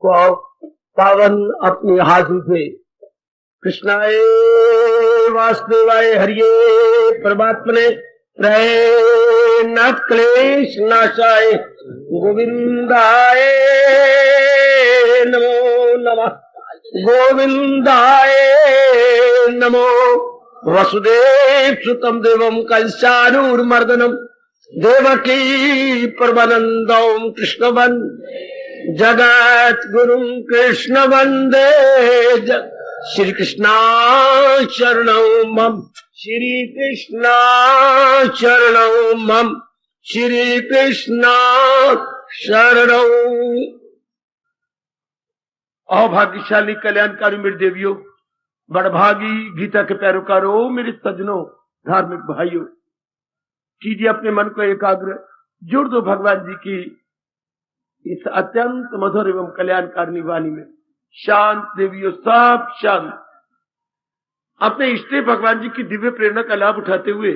पावन अपनी हाथों से कृष्णाय वासुदेवाय हरिये परमात्मने नाथ क्लेश नाशाय गोविंदाय नमो नमः गोविंदाय नमो वसुदेव सुतम देवम कंसानूरमर्दनम देवकी परमानंदम कृष्ण जगत गुरु कृष्ण वंदे श्री कृष्णा शरणं मम श्री कृष्णा शरणं मम श्री कृष्णा शरणं। अभाग्यशाली कल्याणकारी मेरे देवियों, बड़भागी गीता के पैरोकारों, मेरे सज्जनों, धार्मिक भाइयों, कीजिए अपने मन को एकाग्र, जोड़ दो भगवान जी की इस अत्यंत मधुर एवं कल्याणकारिणी वाणी में। शांत देवियों, सब शांत। अपने इष्ट भगवान जी की दिव्य प्रेरणा का लाभ उठाते हुए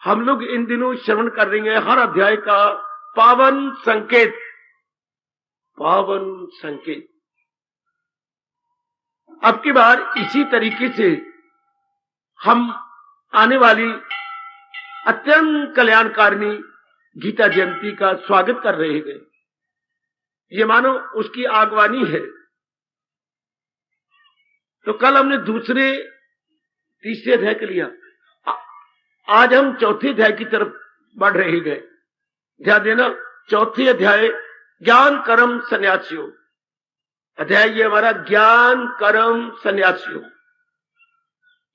हम लोग इन दिनों श्रवण कर रहे हैं हर अध्याय का पावन संकेत। पावन संकेत अब की बार इसी तरीके से हम आने वाली अत्यंत कल्याणकारिणी गीता जयंती का स्वागत कर रहे हैं। ये मानो उसकी आगवानी है। तो कल हमने दूसरे तीसरे अध्याय के लिया, आज हम चौथे अध्याय की तरफ बढ़ रहे गए। ध्यान देना, चौथे अध्याय ज्ञान कर्म संन्यास योग अध्याय, ये हमारा ज्ञान कर्म संन्यास योग।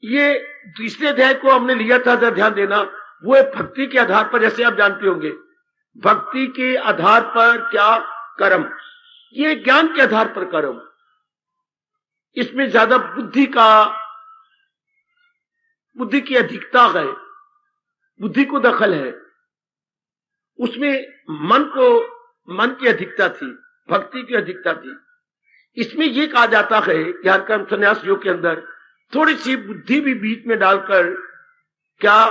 ये तीसरे अध्याय को हमने लिया था, ध्यान देना, वो है भक्ति के आधार पर। जैसे आप जानते होंगे, भक्ति के आधार पर क्या कर्म, ये ज्ञान के आधार पर कर्म। इसमें ज्यादा बुद्धि की अधिकता है, बुद्धि को दखल है। उसमें मन की अधिकता थी, भक्ति की अधिकता थी। इसमें यह कहा जाता है ज्ञान कर्म संन्यास योग के अंदर थोड़ी सी बुद्धि भी बीच में डालकर क्या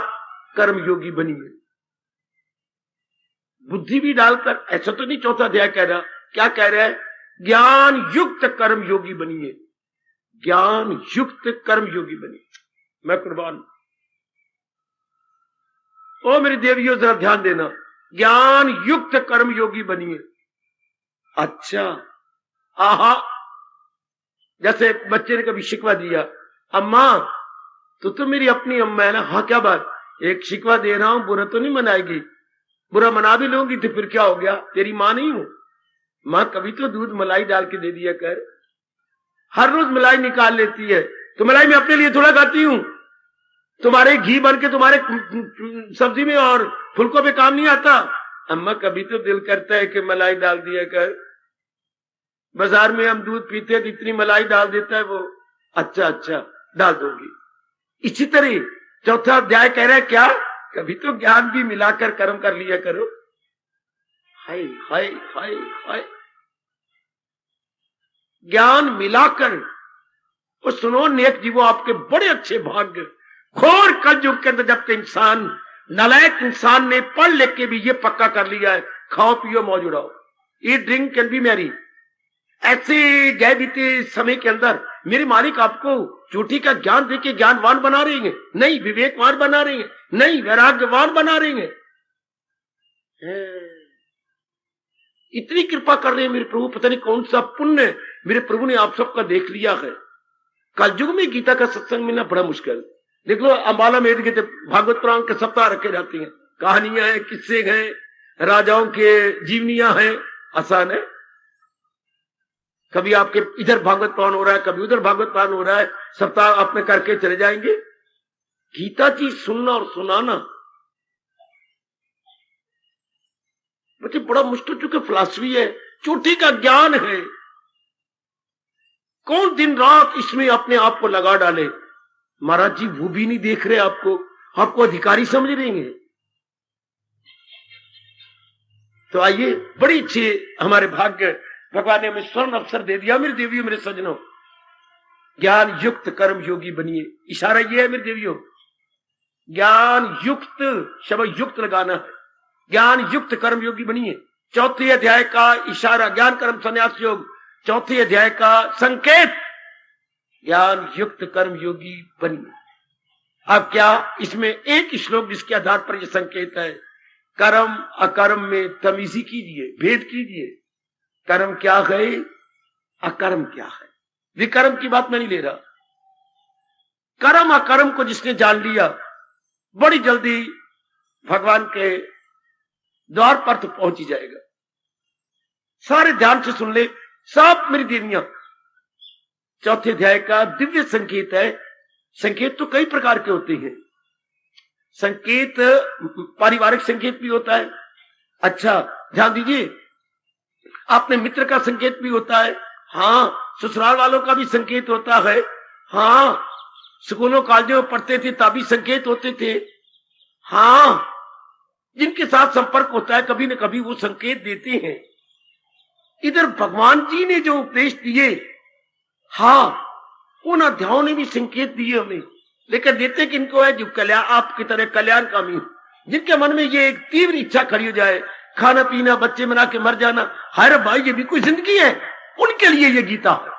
कर्म योगी बनिए। बुद्धि भी डालकर, ऐसा तो नहीं चौथा अध्याय कह रहा, क्या कह रहा है? ज्ञान युक्त कर्म योगी बनिए, ज्ञान युक्त कर्म योगी बनिए। मैं कुर्बान। ओ मेरी देवियों, जरा ध्यान देना, ज्ञान युक्त कर्म योगी बनिए। अच्छा, आहा, जैसे बच्चे ने कभी शिकवा दिया, अम्मा तो मेरी अपनी अम्मा है ना। हाँ, क्या बात, एक शिकवा दे रहा हूं, बुरा तो नहीं मनाएगी? बुरा मना भी लूंगी तो फिर क्या हो गया, तेरी मां नहीं हूं? मां कभी तो दूध मलाई डाल के दे दिया कर, हर रोज मलाई निकाल लेती है, तो मलाई मैं अपने लिए थोड़ा खाती हूं, तुम्हारे घी बन के तुम्हारे सब्जी में और फुलकों पे काम नहीं आता। अम्मा कभी तो दिल करता है कि मलाई डाल दिया कर, बाजार में हम दूध पीते हैं तो इतनी मलाई डाल देता है वो। अच्छा डाल दूंगी। इसी तरह चौथा अध्याय कह रहा है क्या, कभी तो ज्ञान भी मिलाकर कर्म कर लिया करो। हाय हाय हाय हाय, ज्ञान मिलाकर। और सुनो नेक जीवो, आपके बड़े अच्छे भाग्य। घोर कलयुग के अंदर जब के इंसान, नालायक इंसान ने पढ़ लिख के भी ये पक्का कर लिया है, खाओ पियो मौज उड़ाओ, eat drink can be Mary, ऐसे गए बीते समय के अंदर मेरे मालिक आपको चोटी का ज्ञान देके ज्ञानवान बना रहे हैं, नहीं विवेकवान बना रहे हैं, नहीं वैराग्यवान बना रहे हैं। इतनी कृपा कर रहे हैं मेरे प्रभु, पता नहीं कौन सा पुण्य मेरे प्रभु ने आप सबका देख लिया है। कलयुग में गीता का सत्संग मिलना बड़ा मुश्किल। देख लो, अंबाला में भागवत पुराण के सप्ताह रखे जाते हैं, कहानियां हैं, किस्से हैं, राजाओं के जीवनियां हैं, आसान है। कभी आपके इधर भागवत पुराण हो रहा है, कभी उधर भागवत पुराण हो रहा है, सप्ताह आपने करके चले जाएंगे। गीता जी सुनना और सुनाना बच्चे बड़ा मुश्किल, चूंकि फिलॉसफी है, चोटी का ज्ञान है। कौन दिन रात इसमें अपने आप को लगा डाले? महाराज जी वो भी नहीं देख रहे आपको अधिकारी समझ रहे हैं। तो आइए, बड़ी अच्छी हमारे भाग्य, भगवान ने हमें स्वर्ण अवसर दे दिया। मेरे देवियों, मेरे सज्जनों, ज्ञान युक्त कर्म योगी बनिए। इशारा ये है मेरे देवियों, ज्ञान युक्त शब्द युक्त लगाना है, ज्ञान युक्त कर्म योगी बनिए। चौथे अध्याय का इशारा ज्ञान कर्म संन्यास योग चौथे अध्याय का संकेत, ज्ञान युक्त कर्म योगी बनिए। अब क्या इसमें एक श्लोक जिसके आधार पर यह संकेत है, कर्म अकर्म में तमीजी कीजिए, भेद कीजिए। कर्म क्या है, अकर्म क्या है। विकर्म की बात मैं नहीं ले रहा। कर्म अकर्म को जिसने जान लिया, बड़ी जल्दी भगवान के द्वार पर तो पहुंच ही जाएगा। सारे ध्यान से सुन ले, सब मेरी देवियां। चौथे अध्याय का दिव्य संकेत है। संकेत तो कई प्रकार के होते हैं। संकेत पारिवारिक संकेत भी होता है। अच्छा ध्यान दीजिए, अपने मित्र का संकेत भी होता है। हाँ, ससुराल वालों का भी संकेत होता है। हाँ, स्कूलों कॉलेजों में पढ़ते थे तभी संकेत होते थे। हाँ, जिनके साथ संपर्क होता है कभी न कभी वो संकेत देते हैं। इधर भगवान जी ने जो उपदेश दिए, हाँ, उन अध्यायों ने भी संकेत दिए हमें, लेकिन देते किनको है, जो कल्याण, आपकी तरह कल्याणकामी, जिनके मन में ये एक तीव्र इच्छा खड़ी हो जाए, खाना पीना, बच्चे बना के मर जाना, हर भाई ये भी कोई जिंदगी है, उनके लिए ये गीता है।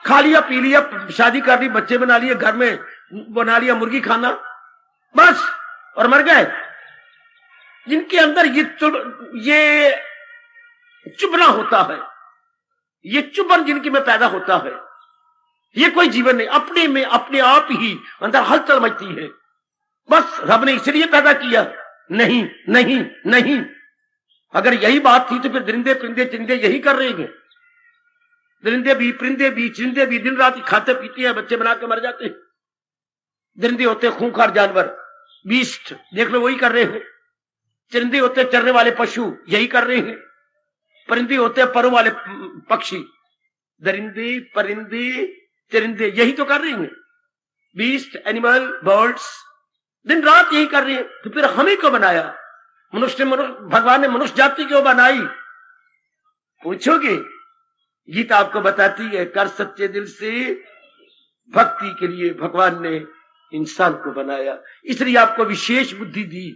खा लिया पी लिया, शादी कर ली, बच्चे बना लिए, घर में बना लिया मुर्गी खाना, बस, और मर गए। जिनके अंदर ये चुभना होता है, ये चुभन जिनके में पैदा होता है, ये कोई जीवन नहीं, अपने में अपने आप ही अंदर हलचल मचती है। बस रब ने इसलिए पैदा किया, नहीं नहीं नहीं। अगर यही बात थी तो फिर दरिंदे परिंदे चिंदे यही कर रहे हैं। दरिंदे भी, परिंदे भी, चिंदे भी दिन रात खाते पीते हैं, बच्चे बना के मर जाते हैं। दरिंदे होते खूंखार जानवर, बीस्ट, देख लो वही कर रहे हैं। चरिंदे होते चरने वाले पशु, यही कर रहे हैं। परिंदे होते परों वाले पक्षी, दरिंदे परिंदे चरिंदे यही तो कर रहे हैं। बीस्ट, एनिमल, बर्ड्स दिन रात यही कर रहे हैं। तो फिर हमें क्यों बनाया? भगवान ने मनुष्य जाति क्यों बनाई? पूछोगे? गीता आपको बताती है, कर सच्चे दिल से भक्ति के लिए भगवान ने इंसान को बनाया। इसलिए आपको विशेष बुद्धि दी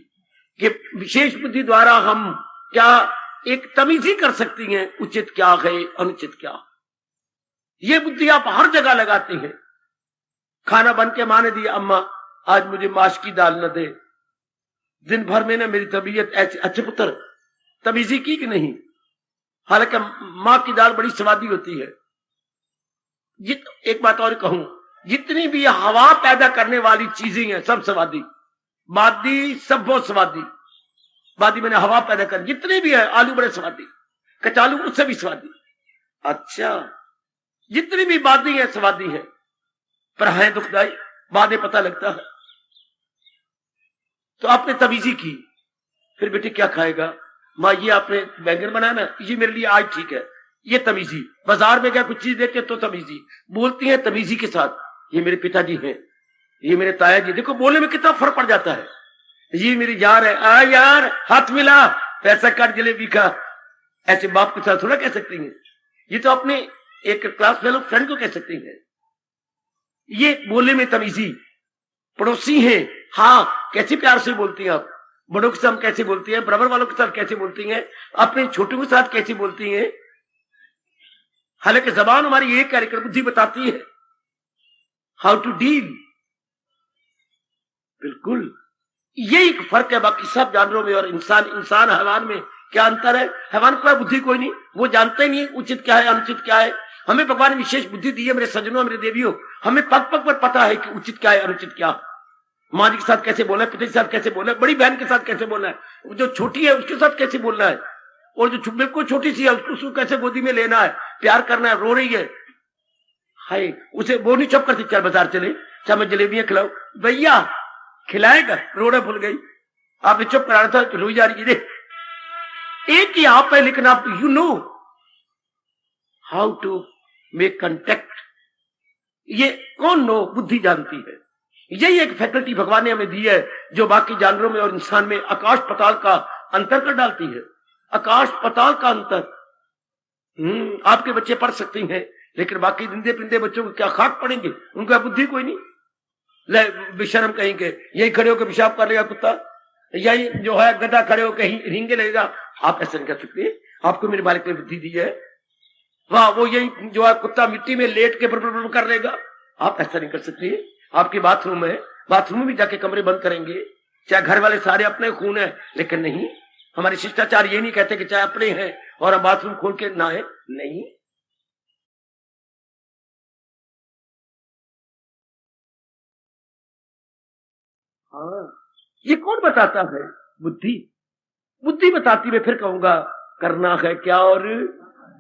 कि विशेष बुद्धि द्वारा हम क्या एक तमीजी कर सकती हैं, उचित क्या है, अनुचित क्या है। ये बुद्धि आप हर जगह लगाते हैं। खाना बन के माँ ने दिया, अम्मा आज मुझे माश की दाल न दे, दिन भर में ना मेरी तबीयत ऐसी, अच्छे पुत्र तमीजी की कि नहीं? हालांकि माँ की दाल बड़ी स्वादी होती है। एक बात और कहूं, जितनी भी हवा पैदा करने वाली चीजें हैं सब स्वादी, बादी सब बहुत स्वादी। बादी मैंने हवा पैदा कर, जितने भी है, आलू बड़े स्वादी, कचालू उससे भी स्वादी। अच्छा, जितनी भी बादी है स्वादी है, पर है दुखदाई, बादे पता लगता है। तो आपने तमीजी की, फिर बेटे क्या खाएगा? माँ ये आपने बैंगन बनाया ना, ये मेरे लिए आज ठीक है, ये तमीजी। बाजार में क्या कुछ चीज देते तो तमीजी, बोलती है तमीजी के साथ, ये मेरे पिताजी हैं, ये मेरे ताया जी। देखो बोलने में कितना फर्क पड़ जाता है। ये मेरी यार है, आ यार हाथ मिला, पैसा काट जलेबी का। ऐसे बाप के साथ थोड़ा कह सकती हैं। ये तो अपने एक क्लास फेलो फ्रेंड को कह सकती हैं। ये बोलने में तमीजी। पड़ोसी हैं, हाँ कैसे प्यार से बोलती हैं आप, बड़ों के साथ कैसे बोलती हैं, बराबर वालों के साथ कैसे बोलती हैं, अपने छोटों के साथ कैसे बोलती हैं। हालांकि जबान हमारी एक कार्यक्रम बुद्धि बताती है हाउ टू डील। बिल्कुल यही एक फर्क है बाकी सब जानवरों में और इंसान हैवान में। क्या अंतर है? हैवान को बुद्धि कोई नहीं, वो जानते ही नहीं उचित क्या है अनुचित क्या है। हमें भगवान ने विशेष बुद्धि दी है मेरे सज्जनों, मेरे देवियों। हमें पग पग पर पता है कि उचित क्या है अनुचित क्या। माँ जी के साथ कैसे बोलना है, पिता के साथ कैसे बोलना है, बड़ी बहन के साथ कैसे बोलना है, जो छोटी है उसके साथ कैसे बोलना है, और जो बिल्कुल छोटी सी है उसको कैसे गोदी में लेना है, प्यार करना है, रो रही है, हाय उसे वो नहीं चुप करती, चल बाजार चले, चाहे मैं जलेबियां खिलाऊ, भैया खिलाएगा, रोना भूल गई, आपने चुप कराना था, रोई जा रही है। एक ही आप है, लेकिन आप you know how to make contact. ये कौन नो? बुद्धि जानती है। यही एक फैकल्टी भगवान ने हमें दी है जो बाकी जानवरों में और इंसान में आकाश पताल का अंतर कर डालती है। आकाश पताल का अंतर। आपके बच्चे पढ़ सकते हैं, लेकिन बाकी जिंदे पिंदे बच्चों को क्या खाक पड़ेंगे, उनका बुद्धि कोई नहीं। ले बेशरम कहेंगे, यही खड़े होकर पेशाब कर लेगा कुत्ता, यही जो है गधा खड़े होकर हिंगे लगेगा। आप ऐसा नहीं कर सकते। आपको मेरे मालिक ने बुद्धि दी है, वाह, वो यही जो है कुत्ता मिट्टी में लेट के बरबर कर लेगा। आप ऐसा नहीं कर सकते। आपकी बाथरूम है, बाथरूम में भी जाके कमरे बंद करेंगे, चाहे घर वाले सारे अपने खून है, लेकिन नहीं, हमारे शिष्टाचार ये नहीं कहते कि चाहे अपने हैं और हम बाथरूम खोल के नहाए, नहीं। हाँ, ये कौन बताता है? बुद्धि। बुद्धि बताती, मैं फिर कहूंगा, करना है क्या और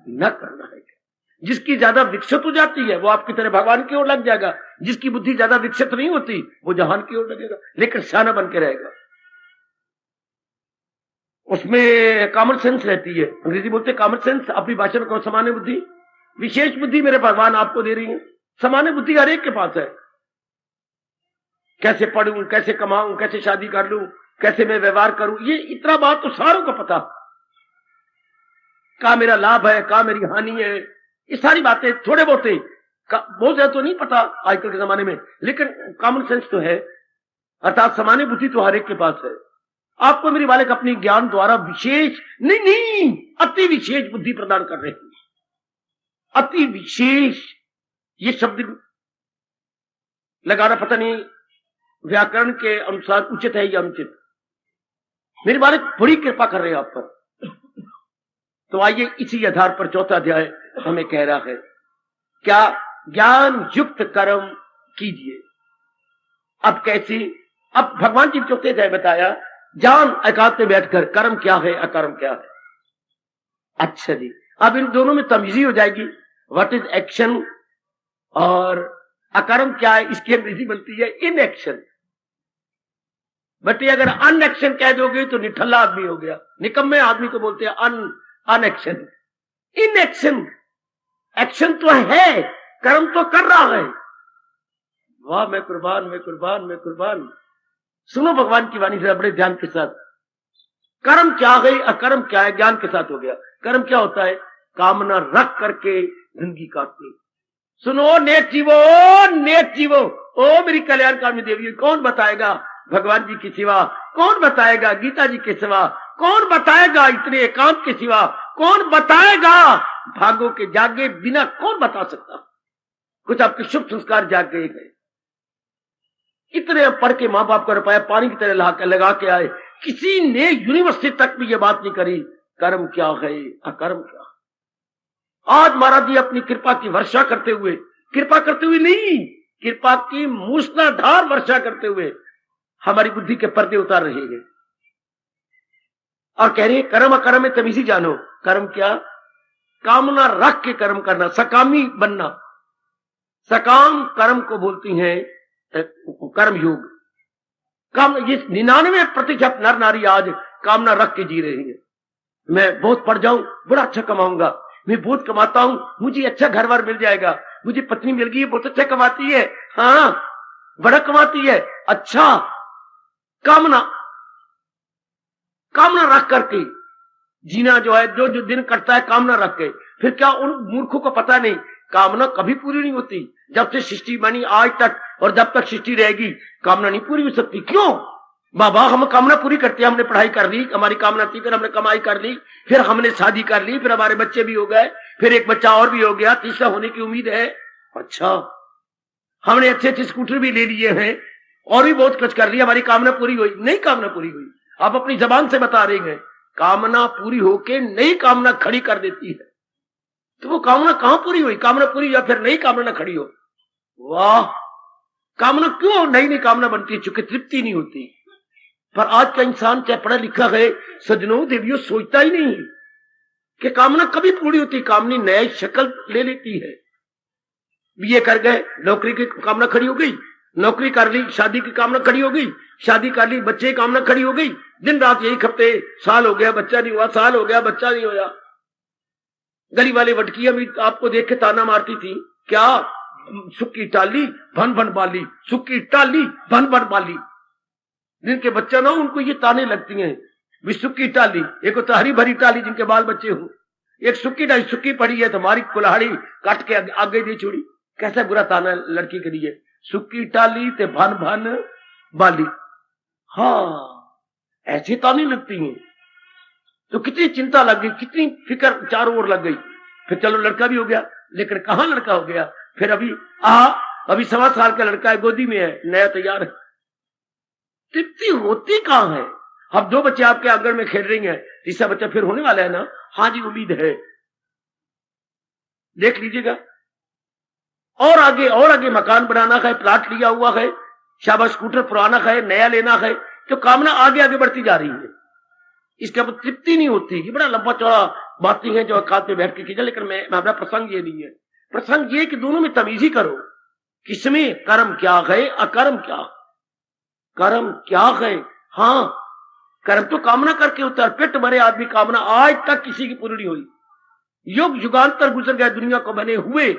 न करना है क्या। जिसकी ज्यादा विकसित हो जाती है वो आपकी तरह भगवान की ओर लग जाएगा, जिसकी बुद्धि ज्यादा विकसित नहीं होती वो जहान की ओर लगेगा, लेकिन सियाना बन के रहेगा। उसमें कॉमन सेंस रहती है, अंग्रेजी बोलते कॉमन सेंस, अपनी भाषा में कौन सामान्य बुद्धि। विशेष बुद्धि मेरे भगवान आपको दे रही है, सामान्य बुद्धि हर एक के पास है। कैसे पढ़ूं, कैसे कमाऊं, कैसे शादी कर लूं, कैसे मैं व्यवहार करूं, ये इतना बात तो सारों को पता। कहा मेरा लाभ है, कहा मेरी हानि है, ये सारी बातें थोड़े बहुत बहुत ज्यादा तो नहीं पता आजकल के जमाने में, लेकिन कॉमन सेंस तो है, अर्थात सामान्य बुद्धि तो हर एक के पास है। आपको मेरी बालक अपनी ज्ञान द्वारा विशेष नहीं, अति विशेष बुद्धि प्रदान कर रहे हैं। अति विशेष ये शब्द लगाना पता नहीं व्याकरण के अनुसार उचित है या अनुचित। मेरे बालक बड़ी कृपा कर रहे हैं आप पर। तो आइए इसी आधार पर चौथा अध्याय हमें कह रहा है, क्या ज्ञान युक्त कर्म कीजिए। अब कैसे? अब भगवान जी चौथे अध्याय बताया, ज्ञान एकांत में बैठकर कर्म क्या है अकर्म क्या है। अच्छा जी, अब इन दोनों में तमीजी हो जाएगी, व्हाट इज एक्शन और अकर्म क्या है, इसकी अंग्रेजी बनती है इन एक्शन। बट ये अगर अन एक्शन कह दोगे तो निठल्ला आदमी हो गया, निकम्मे आदमी को बोलते हैं अन एक्शन। इन एक्शन, एक्शन तो है, कर्म तो कर रहा है। वाह, मैं कुर्बान, मैं कुर्बान, मैं कुर्बान। सुनो भगवान की वाणी से बड़े ध्यान के साथ। कर्म क्या है अकर्म क्या है, ज्ञान के साथ हो गया। कर्म क्या होता है? कामना रख करके जिंदगी काटनी। सुनो नेक जीवो, नेक जीवो, ओ मेरी कल्याणकामी देवी, कौन बताएगा भगवान जी के सिवा, कौन बताएगा गीता जी के सिवा, कौन बताएगा इतने एकांत के सिवा, कौन बताएगा भागों के जागे बिना, कौन बता सकता। कुछ आपके शुभ संस्कार जाग गए गए, इतने पढ़ के मां बाप का रुपया पानी की तरह लगा के आए, किसी ने यूनिवर्सिटी तक भी ये बात नहीं करी कर्म क्या है अकर्म क्या। आज महाराज जी अपनी कृपा की वर्षा करते हुए, कृपा करते हुए नहीं, कृपा की मूसलाधार वर्षा करते हुए हमारी बुद्धि के पर्दे उतार रहे हैं और कह रहे हैं कर्म अकर्म में तमीजी जानो। कर्म क्या? कामना रख के कर्म करना, सकामी बनना। सकाम कर्म को बोलती हैं कर्म योग। काम, ये 99% नर नारी आज कामना रख के जी रहे हैं। मैं बहुत पढ़ जाऊं, बड़ा अच्छा कमाऊंगा, मैं बहुत कमाता हूं, मुझे अच्छा घर बार मिल जाएगा, मुझे पत्नी मिल गई, बहुत अच्छा कमाती है, हाँ बड़ा कमाती है, अच्छा। कामना, कामना रख करके जीना जो है, जो जो दिन कटता है कामना रख के। फिर क्या उन मूर्खों को पता नहीं कामना कभी पूरी नहीं होती। जब से सृष्टि बनी आज तक और जब तक सृष्टि रहेगी कामना नहीं पूरी हो सकती। क्यों बाबा? हम कामना पूरी करते हैं, हमने पढ़ाई कर ली, हमारी कामना थी, फिर हमने कमाई कर ली, फिर हमने शादी कर ली, फिर हमारे बच्चे भी हो गए, फिर एक बच्चा और भी हो गया, तीसरा होने की उम्मीद है। अच्छा, हमने अच्छे अच्छे स्कूटर भी ले लिए हैं और भी बहुत कुछ कर लिया, हमारी कामना पूरी हुई? नहीं, कामना पूरी हुई। आप अपनी जबान से बता रहे हैं, कामना पूरी होके नई कामना खड़ी कर देती है। तो वो कामना कहां पूरी हुई? कामना पूरी या फिर नई कामना खड़ी हो। वाह, कामना क्यों नई नई कामना बनती है? चूंकि तृप्ति नहीं होती। पर आज का इंसान चाहे पढ़ा लिखा है, सज्जनों देवियों, सोचता ही नहीं कि कामना कभी पूरी होती। कामनी नई शक्ल ले लेती है। बीए कर गए, नौकरी की कामना खड़ी हो गई, नौकरी कर ली, शादी की कामना खड़ी हो गई, शादी कर ली, बच्चे की कामना खड़ी हो गई, दिन रात यही खपते, साल हो गया बच्चा नहीं हुआ, साल हो गया बच्चा नहीं होया। गली वाले वटकियां भी आपको देख के ताना मारती थी, क्या सुक्की टाली भन भन बाली, सुक्की टाली भन भन बाली। जिनके बच्चा ना उनको ये ताने लगती हैं, सुक्की टाली। एक तो हरी भरी टाली जिनके बाल बच्चे हो, एक सुक्की टाली, सुक्की पड़ी है तुम्हारी कुल्हाड़ी काट के आगे दी छोड़ी। कैसा बुरा ताना लड़की के लिए, सुक्की टाली ते भन भन बाली। हाँ, ऐसी ताने लगती हैं। तो कितनी चिंता लग गई, कितनी फिक्र चारों ओर लग गई। फिर चलो लड़का भी हो गया, लेकिन कहां लड़का हो गया, फिर अभी अभी 1.25 साल का लड़का है, गोदी में है, नया तैयार है। तृप्ति होती कहां है? अब 2 बच्चे आपके आंगन में खेल रही हैं, तीसरा बच्चा फिर होने वाला है ना? हाँ जी, उम्मीद है, देख लीजिएगा। और आगे मकान बनाना है, प्लाट लिया हुआ है, शाबाश, स्कूटर पुराना है, नया लेना है, तो कामना आगे आगे बढ़ती जा रही है, इसके अब तृप्ति नहीं होती। ये बड़ा लंबा चौड़ा बातें हैं जो अखात पे बैठ के कीजिए, लेकिन हमारा प्रसंग ये नहीं है। प्रसंग ये कि दोनों में तमीज ही करो, किसमें कर्म क्या है, अकर्म क्या, कर्म क्या है। हाँ, कर्म तो कामना करके होता है, पेट भरे आदमी कामना आज तक किसी की पूरी नहीं हुई। युग युगांतर गुजर गए दुनिया को बने हुए।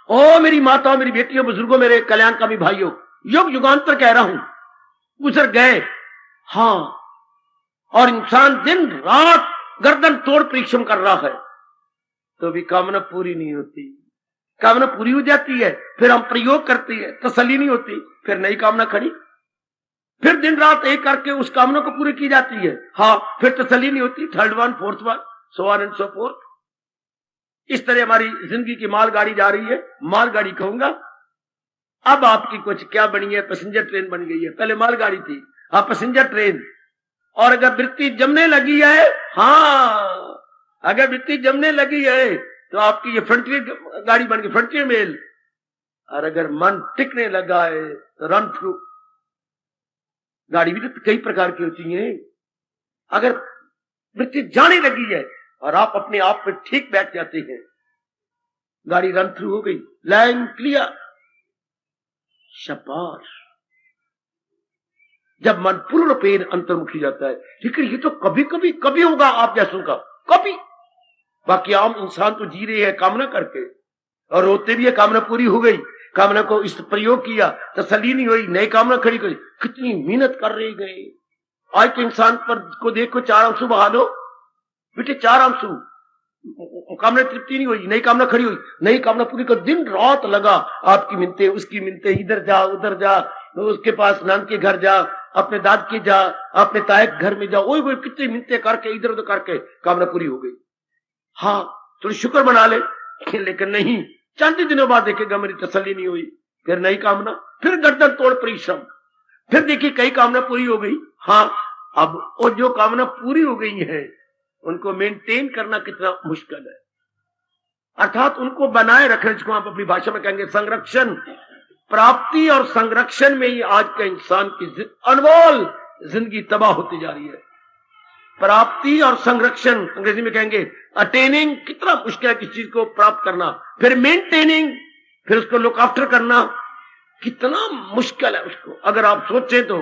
ओ मेरी माताओं, मेरी बेटियों, बुजुर्गों, मेरे कल्याणकामी भाइयों, युग युगांतर कह रहा हूं, गुजर गए। हाँ, और इंसान दिन रात गर्दन तोड़ परिश्रम कर रहा है, तो भी कामना पूरी नहीं होती। कामना पूरी हो जाती है, फिर हम प्रयोग करते हैं, तसल्ली नहीं होती, फिर नई कामना खड़ी, फिर दिन रात एक करके उस कामना को पूरी की जाती है। हाँ, फिर तसल्ली नहीं होती, 3rd one, 4th one, so on and so forth। इस तरह हमारी जिंदगी की मालगाड़ी जा रही है। मालगाड़ी कहूंगा, अब आपकी कुछ क्या बनी है, पैसेंजर ट्रेन बन गई है। पहले मालगाड़ी थी, हाँ पैसेंजर ट्रेन। और अगर वृत्ति जमने लगी है, हाँ अगर वृत्ति जमने लगी है तो आपकी ये फ्रंटियर गाड़ी बन गई, फ्रंटियर मेल। और अगर मन टिकने लगा है तो रन थ्रू। गाड़ी भी तो कई प्रकार की होती है। अगर वृत्ति जाने लगी है और आप अपने आप पे ठीक बैठ जाते हैं, गाड़ी रन थ्रू हो गई, लाइन क्लियर, शाबाश। जब मन पूर्ण पेन अंतर्मुखी जाता है। लेकिन ये तो कभी कभी होगा आप जैसों का, कभी। बाकी आम इंसान तो जी रहे हैं कामना करके, और रोते भी है, कामना पूरी हो गई, कामना को इस प्रयोग किया, तसल्ली नहीं हुई, नई कामना खड़ी करी, कितनी मेहनत कर रहे गए। आज के इंसान पर को देखो, 4 आंसू बहा लो बेटे, 4 आंसू, कामना तृप्ति नहीं हुई, नई कामना खड़ी हुई, नई कामना पूरी कर, दिन रात लगा, आपकी मिनते, उसकी मिनते, इधर जा उधर जा, उसके पास नान के घर जा, अपने दाद के जा, अपने ताए के घर में जा, वो कितनी मिनते करके इधर उधर करके कामना पूरी हो गई। हाँ, थोड़ी शुक्र मना ले, लेकिन नहीं, चंद दिनों बाद देखेगा मेरी तसल्ली नहीं हुई, फिर नई कामना, फिर गर्दन तोड़ परिश्रम, फिर देखिए कई कामना पूरी हो गई। हाँ, अब वो जो कामना पूरी हो गई है उनको मेंटेन करना कितना मुश्किल है, अर्थात उनको बनाए रखने, जिसको आप अपनी भाषा में कहेंगे संरक्षण। प्राप्ति और संरक्षण में ही आज का इंसान की अनमोल जिंदगी तबाह होती जा रही है। प्राप्ति और संरक्षण, अंग्रेजी में कहेंगे अटेनिंग, कितना मुश्किल है किसी चीज को प्राप्त करना, फिर मेंटेनिंग, फिर उसको लुक आफ्टर करना, कितना मुश्किल है उसको। अगर आप सोचें तो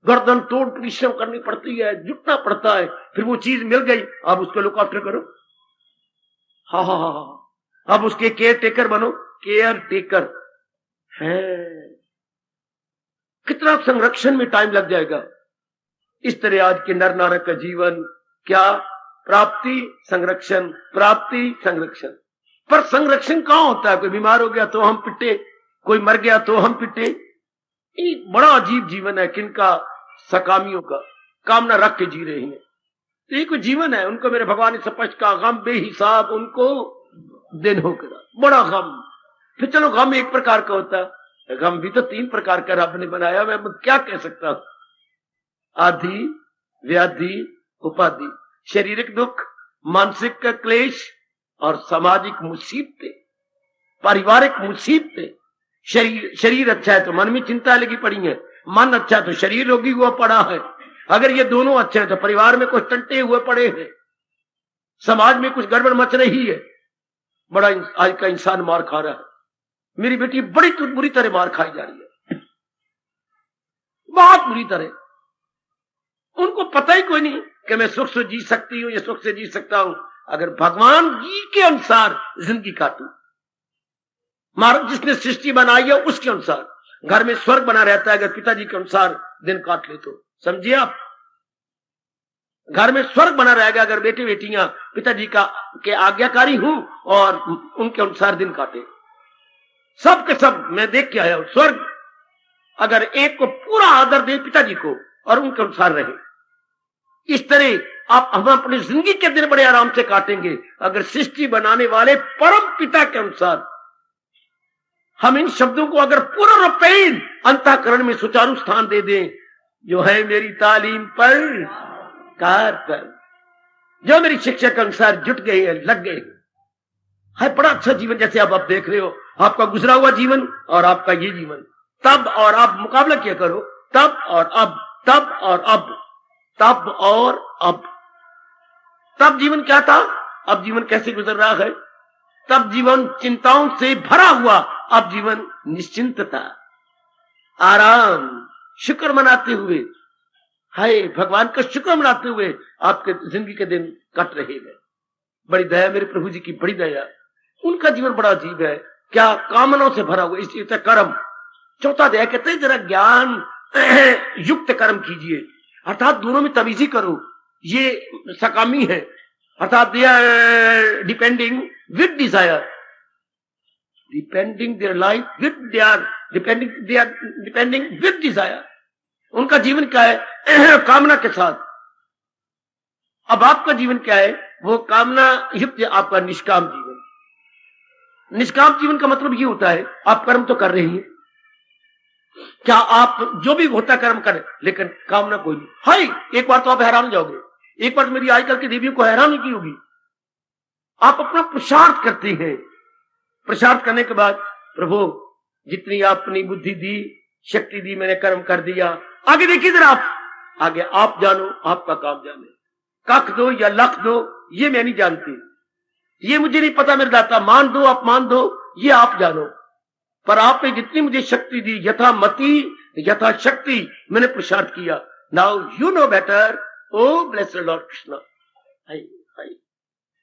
गर्दन तोड़ परिश्रम करनी पड़ती है, जुटना पड़ता है, फिर वो चीज मिल गई, अब उसको लुक आफ्टर करो। हाँ, अब उसके केयर टेकर बनो, केयर टेकर है, कितना संरक्षण में टाइम लग जाएगा। इस तरह आज के नर नारक का जीवन क्या, प्राप्ति संरक्षण, प्राप्ति संरक्षण। पर संरक्षण कहां होता है? कोई बीमार हो गया तो हम पिटे, कोई मर गया तो हम पिटे। ये बड़ा अजीब जीवन है किनका, सकामियों का, कामना रख के जी रहे हैं। तो ये कोई जीवन है, उनको मेरे भगवान ने स्पष्ट कहा, गम बेहिसाब उनको दिन हो गया, बड़ा गम। फिर चलो गम एक प्रकार का होता है, गम भी तो 3 प्रकार का रब ने बनाया, मैं क्या कह सकता हूं, आदि, व्याधि, उपाधि, शारीरिक दुख, मानसिक का क्लेश और सामाजिक मुसीबतें, पारिवारिक मुसीबतें। शरीर अच्छा है तो मन में चिंता लगी पड़ी है, मन अच्छा है तो शरीर रोगी हुआ पड़ा है, अगर ये दोनों अच्छे हैं तो परिवार में कुछ टंटे हुए पड़े हैं, समाज में कुछ गड़बड़ मच रही है, बड़ा आज का इंसान मार खा रहा है। मेरी बेटी बड़ी बुरी तरह मार खाई जा रही है, बहुत बुरी तरह। उनको पता ही कोई नहीं कि मैं सुख से जी सकती हूं या सुख से जी सकता हूं, अगर भगवान जी के अनुसार जिंदगी काटू, महाराज जिसने सृष्टि बनाई है उसके अनुसार। घर में स्वर्ग बना रहता है अगर पिताजी के अनुसार दिन काट ले तो, समझिए आप, घर में स्वर्ग बना रहेगा अगर बेटे बेटियां पिताजी के आज्ञाकारी हूं और उनके अनुसार दिन काटे। सब के सब मैं देख के आया हूं, स्वर्ग अगर एक को पूरा आदर दे पिताजी को और उनके अनुसार रहे, इस तरह हम अपनी जिंदगी के दिन बड़े आराम से काटेंगे अगर सृष्टि बनाने वाले परम पिता के अनुसार हम इन शब्दों को अगर पूर्ण रूपेण अंतःकरण में सुचारू स्थान दे दें। जो है मेरी तालीम पर कार पर, जो मेरी शिक्षा के अनुसार जुट गए हैं, लग गए है, बड़ा अच्छा जीवन। जैसे आप देख रहे हो आपका गुजरा हुआ जीवन और आपका ये जीवन, तब और अब मुकाबला किया करो, तब और अब, तब और अब, तब और अब। तब जीवन क्या था, अब जीवन कैसे गुजर रहा है। तब जीवन चिंताओं से भरा हुआ, अब जीवन निश्चिंतता, आराम, शुक्र मनाते हुए, हाय भगवान का शुक्र मनाते हुए आपके जिंदगी के दिन कट रहे हैं। बड़ी दया मेरे प्रभु जी की, बड़ी दया। उनका जीवन बड़ा अजीब है, क्या कामनाओं से भरा हुआ, इसलिए कर्म। चौथा दया कहते हैं जरा ज्ञान युक्त कर्म कीजिए, अर्थात दोनों में तमीजी करो। ये सकामी है, अर्थात they are depending with desire, depending their life with, they are depending with desire. उनका जीवन क्या है, कामना के साथ। अब आपका जीवन क्या है, वो कामना युक्त आपका निष्काम जीवन। निष्काम जीवन का मतलब ये होता है आप कर्म तो कर रहे हैं, क्या आप जो भी होता कर्म करें, लेकिन कामना कोई नहीं। हाय एक बार तो आप हैरान हो जाओगे, एक बार तो मेरी आजकल की देवियों को हैरान की होगी। आप अपना पुरुषार्थ करते हैं, पुरुषार्थ करने के बाद प्रभु जितनी आपने बुद्धि दी, शक्ति दी, मैंने कर्म कर दिया, आगे देखिए जरा आप, आगे आप जानो, आपका काम जाने। कख दो या लख दो ये मैं नहीं जानती, ये मुझे नहीं पता मेरे दाता, मान दो अपमान दो ये आप जानो, पर आपने जितनी मुझे शक्ति दी, यथा मति यथा शक्ति, मैंने पुरुषार्थ किया। Now you know better, O blessed Lord Krishna.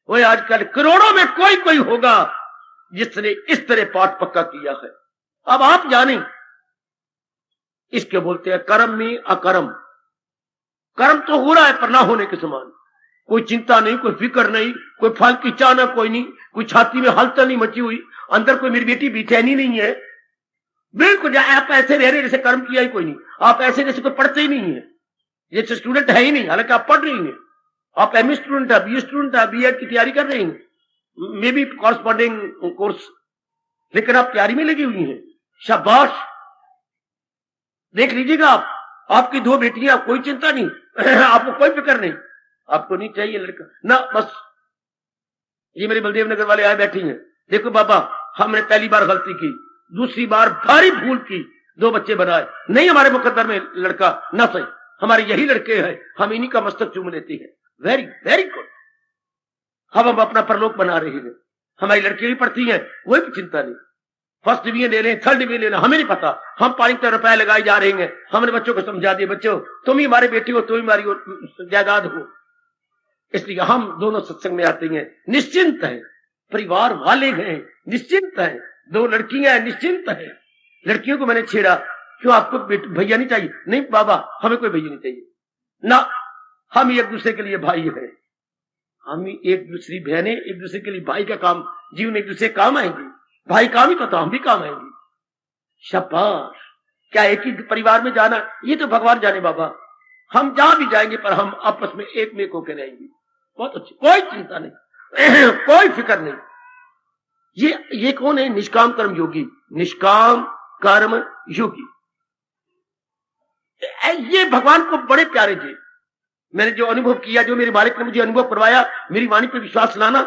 वो आजकल करोड़ों में कोई कोई होगा जिसने इस तरह पाठ पक्का किया है। अब आप जाने, इसके बोलते हैं कर्म में अकर्म। कर्म तो हो रहा है पर ना होने के समान, कोई चिंता नहीं, कोई फिक्र नहीं, कोई फल की चाहना कोई नहीं, कोई छाती में हलचल नहीं मची हुई, अंदर कोई मेरी बेटी बेचैनी नहीं है। बिल्कुल आप ऐसे रह रहे जैसे कर्म किया ही कोई नहीं, आप ऐसे जैसे कोई पढ़ते ही नहीं है, जैसे स्टूडेंट है ही नहीं, हालांकि आप पढ़ रही हैं। आप एमए स्टूडेंट है, बीए स्टूडेंट है, बीएड की तैयारी कर रही हैं, मे बी कॉरस्पॉन्डिंग कोर्स, लेकिन आप तैयारी में लगी हुई हैं। शाबाश, देख लीजिएगा आप, आपकी 2 बेटियां, कोई चिंता नहीं आपको कोई फिक्र नहीं, आपको नहीं चाहिए लड़का ना, बस। ये मेरे बलदेव नगर वाले आए बैठी हैं, देखो बाबा हमने पहली बार गलती की, दूसरी बार भारी भूल की, 2 बच्चे बनाए, नहीं हमारे मुकद्दर में लड़का ना सही, हमारे यही लड़के हैं, हम इन्हीं का मस्तक चूम लेते हैं। वेरी वेरी गुड, हम अपना परलोक बना रहे हैं। हमारी लड़कियां भी पढ़ती हैं, कोई भी चिंता नहीं, फर्स्ट डिवीजन ले लें, थर्ड डिवीजन ले लें, हमें नहीं पता, हम 5 रुपए लगाए जा रहे हैं। हमने बच्चों को समझा दिए, बच्चों तुम ही हमारे बेटी हो, तुम ही हमारी जायदाद हो, इसलिए हम दोनों सत्संग में आते हैं, निश्चिंत है, परिवार वाले हैं, निश्चिंत है, 2 लड़कियां हैं, निश्चिंत है। लड़कियों को मैंने छेड़ा, क्यों आपको भैया नहीं चाहिए? नहीं बाबा हमें कोई भैया नहीं चाहिए ना, हम एक दूसरे के लिए भाई हैं, हम एक दूसरी बहनें, एक दूसरे के लिए भाई का काम, जीवन एक दूसरे काम आएंगे, भाई काम ही पता, हम भी काम आएंगे। शाबाश, क्या एक ही परिवार में जाना, ये तो भगवान जाने बाबा, हम जहां भी जाएंगे पर हम आपस में एक में होकर रहेंगे, बहुत अच्छी, कोई चिंता नहीं कोई फिक्र नहीं। ये कौन है? निष्काम कर्म योगी, निष्काम कर्म योगी। ये भगवान को बड़े प्यारे थे। मैंने जो अनुभव किया, जो मेरे मालिक ने मुझे अनुभव करवाया, मेरी वाणी पर विश्वास लाना,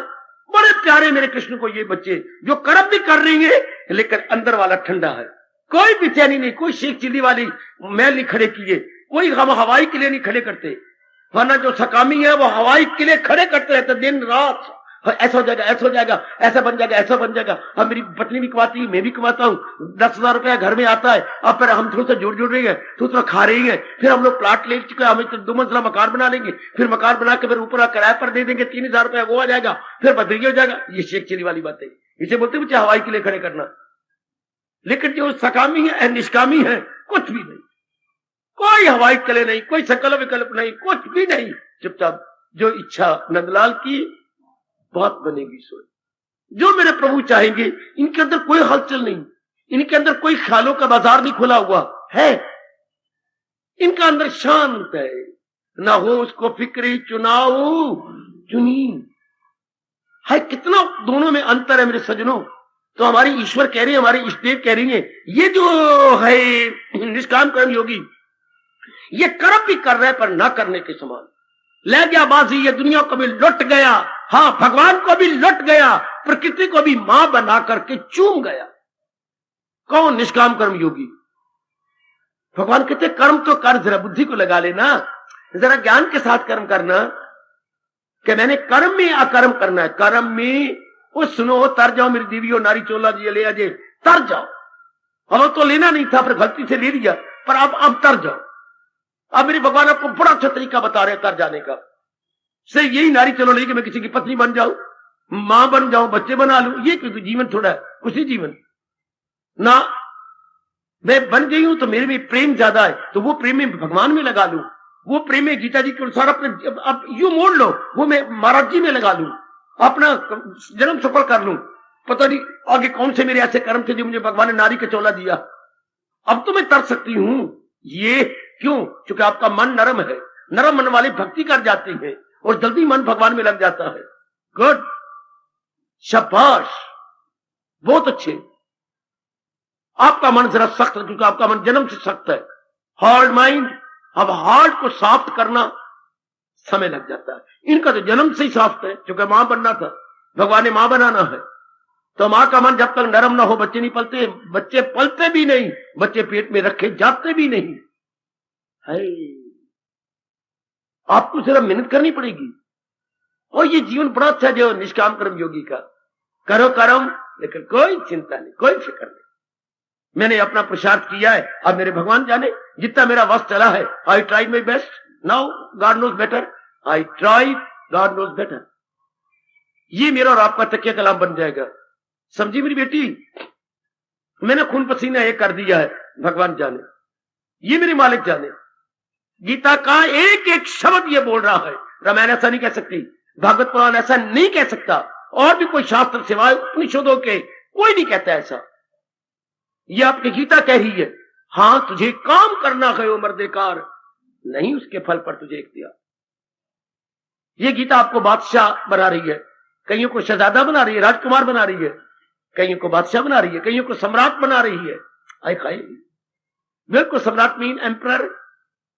बड़े प्यारे मेरे कृष्ण को ये बच्चे, जो कर्म भी कर रही है लेकिन अंदर वाला ठंडा है, कोई बेचैनी नहीं, कोई शेख चिल्ली वाली मैल नहीं खड़े किए, कोई हम हवाई किले नहीं खड़े करते, वरना जो सकामी है वो हवाई किले खड़े करते रहते दिन रात, ऐसा हो जाएगा, ऐसा हो जाएगा, ऐसा बन जाएगा, ऐसा बन जाएगा। अब मेरी पत्नी भी कमाती है, मैं भी कमाता हूँ, 10,000 रुपया घर में आता है, अब फिर हम थोड़ा सा जुड़ रही है, थोड़ा खा रही है, फिर हम लोग प्लाट ले चुके हैं, हम 2 मंजिला मकान बना लेंगे, फिर मकान बना के फिर ऊपर किराए पर दे देंगे, 3,000 रुपया वो आ जाएगा, फिर बदली हो जाएगा। ये शेख चिली वाली बात है, इसे बोलते बच्चे हवाई के लिए खड़े करना। लेकिन जो सकामी है, निष्कामी है, कुछ भी नहीं, कोई हवाई किले नहीं, कोई संकल्प विकल्प नहीं, कुछ भी नहीं, चुपचाप जो इच्छा नंदलाल की बात बनेगी सोच, जो मेरे प्रभु चाहेंगे। इनके अंदर कोई हलचल नहीं, इनके अंदर कोई ख्यालों का बाजार नहीं खुला हुआ है, इनका अंदर शांत है, ना हो उसको फिक्री चुनाव चुनी। है कितना दोनों में अंतर है मेरे सज्जनों। तो हमारी ईश्वर कह रही है, हमारी इष्टदेव कह रही है, ये जो है निष्काम कर्म योगी, ये कर्म भी कर रहे पर ना करने के समान। ले गया बाजी, ये दुनिया को भी लुट गया, हाँ भगवान को भी लुट गया, प्रकृति को भी मां बना करके चूम गया। कौन? निष्काम कर्म योगी। भगवान कहते कर्म तो कर, जरा बुद्धि को लगा लेना, जरा ज्ञान के साथ कर्म करना कि मैंने कर्म में अकर्म करना है। कर्म में वो सुनो, तर जाओ मेरी देवियों, नारी चोला जी ले आजे, तर जाओ। अब तो लेना नहीं था, फिर गलती से ले लिया, पर अब तर जाओ। अब मेरे भगवान आपको बड़ा अच्छा तरीका बता रहे हैं तर जाने का। से यही नारी चलो लेके मैं किसी की पत्नी बन जाऊं, मां बन जाऊं, बच्चे बना लूं, ये क्योंकि जीवन थोड़ा है, कुछ ही जीवन ना। मैं बन गई हूं तो मेरे में प्रेम ज्यादा है, तो वो प्रेम में भगवान में लगा लूं, वो प्रेम में गीता जी के अनुसार अपने अब यू मोड़ लो, वो मैं महाराज जी में लगा लूं, अपना जन्म सफल कर लूं। पता नहीं आगे कौन से मेरे ऐसे कर्म थे जो मुझे भगवान ने नारी का चोला दिया। अब तो मैं तर सकती हूं। ये क्यों? क्योंकि आपका मन नरम है, नरम मन वाले भक्ति कर जाते हैं और जल्दी मन भगवान में लग जाता है। गुड, शाबाश, बहुत अच्छे। आपका मन जरा सख्त है क्योंकि आपका मन जन्म से सख्त है, हार्ड माइंड। अब हार्ड को सॉफ्ट करना समय लग जाता है। इनका तो जन्म से ही सॉफ्ट है क्योंकि मां बनना था, भगवान ने मां बनाना है। तो मां का मन जब तक नरम ना हो बच्चे नहीं पलते, बच्चे पलते भी नहीं, बच्चे पेट में रखे जाते भी नहीं है। आपको सिर्फ मेहनत करनी पड़ेगी। और ये जीवन बड़ा अच्छा जो निष्काम कर्म योगी का, करो कर्म लेकिन कोई चिंता नहीं, कोई फिक्र नहीं। मैंने अपना पुरुषार्थ किया है, अब मेरे भगवान जाने जितना मेरा वक्त चला है। I tried my best, now God knows better, I tried, God knows better. ये मेरा और आपका तकिया कलाम बन जाएगा। समझी मेरी बेटी? मैंने खून पसीना एक कर दिया है, भगवान जाने, ये मेरे मालिक जाने। गीता का एक एक शब्द ये बोल रहा है। रामायण ऐसा नहीं कह सकती, भागवत पुराण ऐसा नहीं कह सकता, और भी कोई शास्त्र सिवाय उपनिषदों के कोई नहीं कहता ऐसा। ये आपकी गीता कह रही है। हां तुझे काम करना है, मर्देकार नहीं, उसके फल पर तुझे इख्तियार। ये गीता आपको बादशाह बना रही है, कईयों को शहजादा बना रही है, राजकुमार बना रही है, कईयों को बादशाह बना रही है, कईयों को सम्राट बना रही है। आई खाई बिल्कुल। सम्राट mean emperor,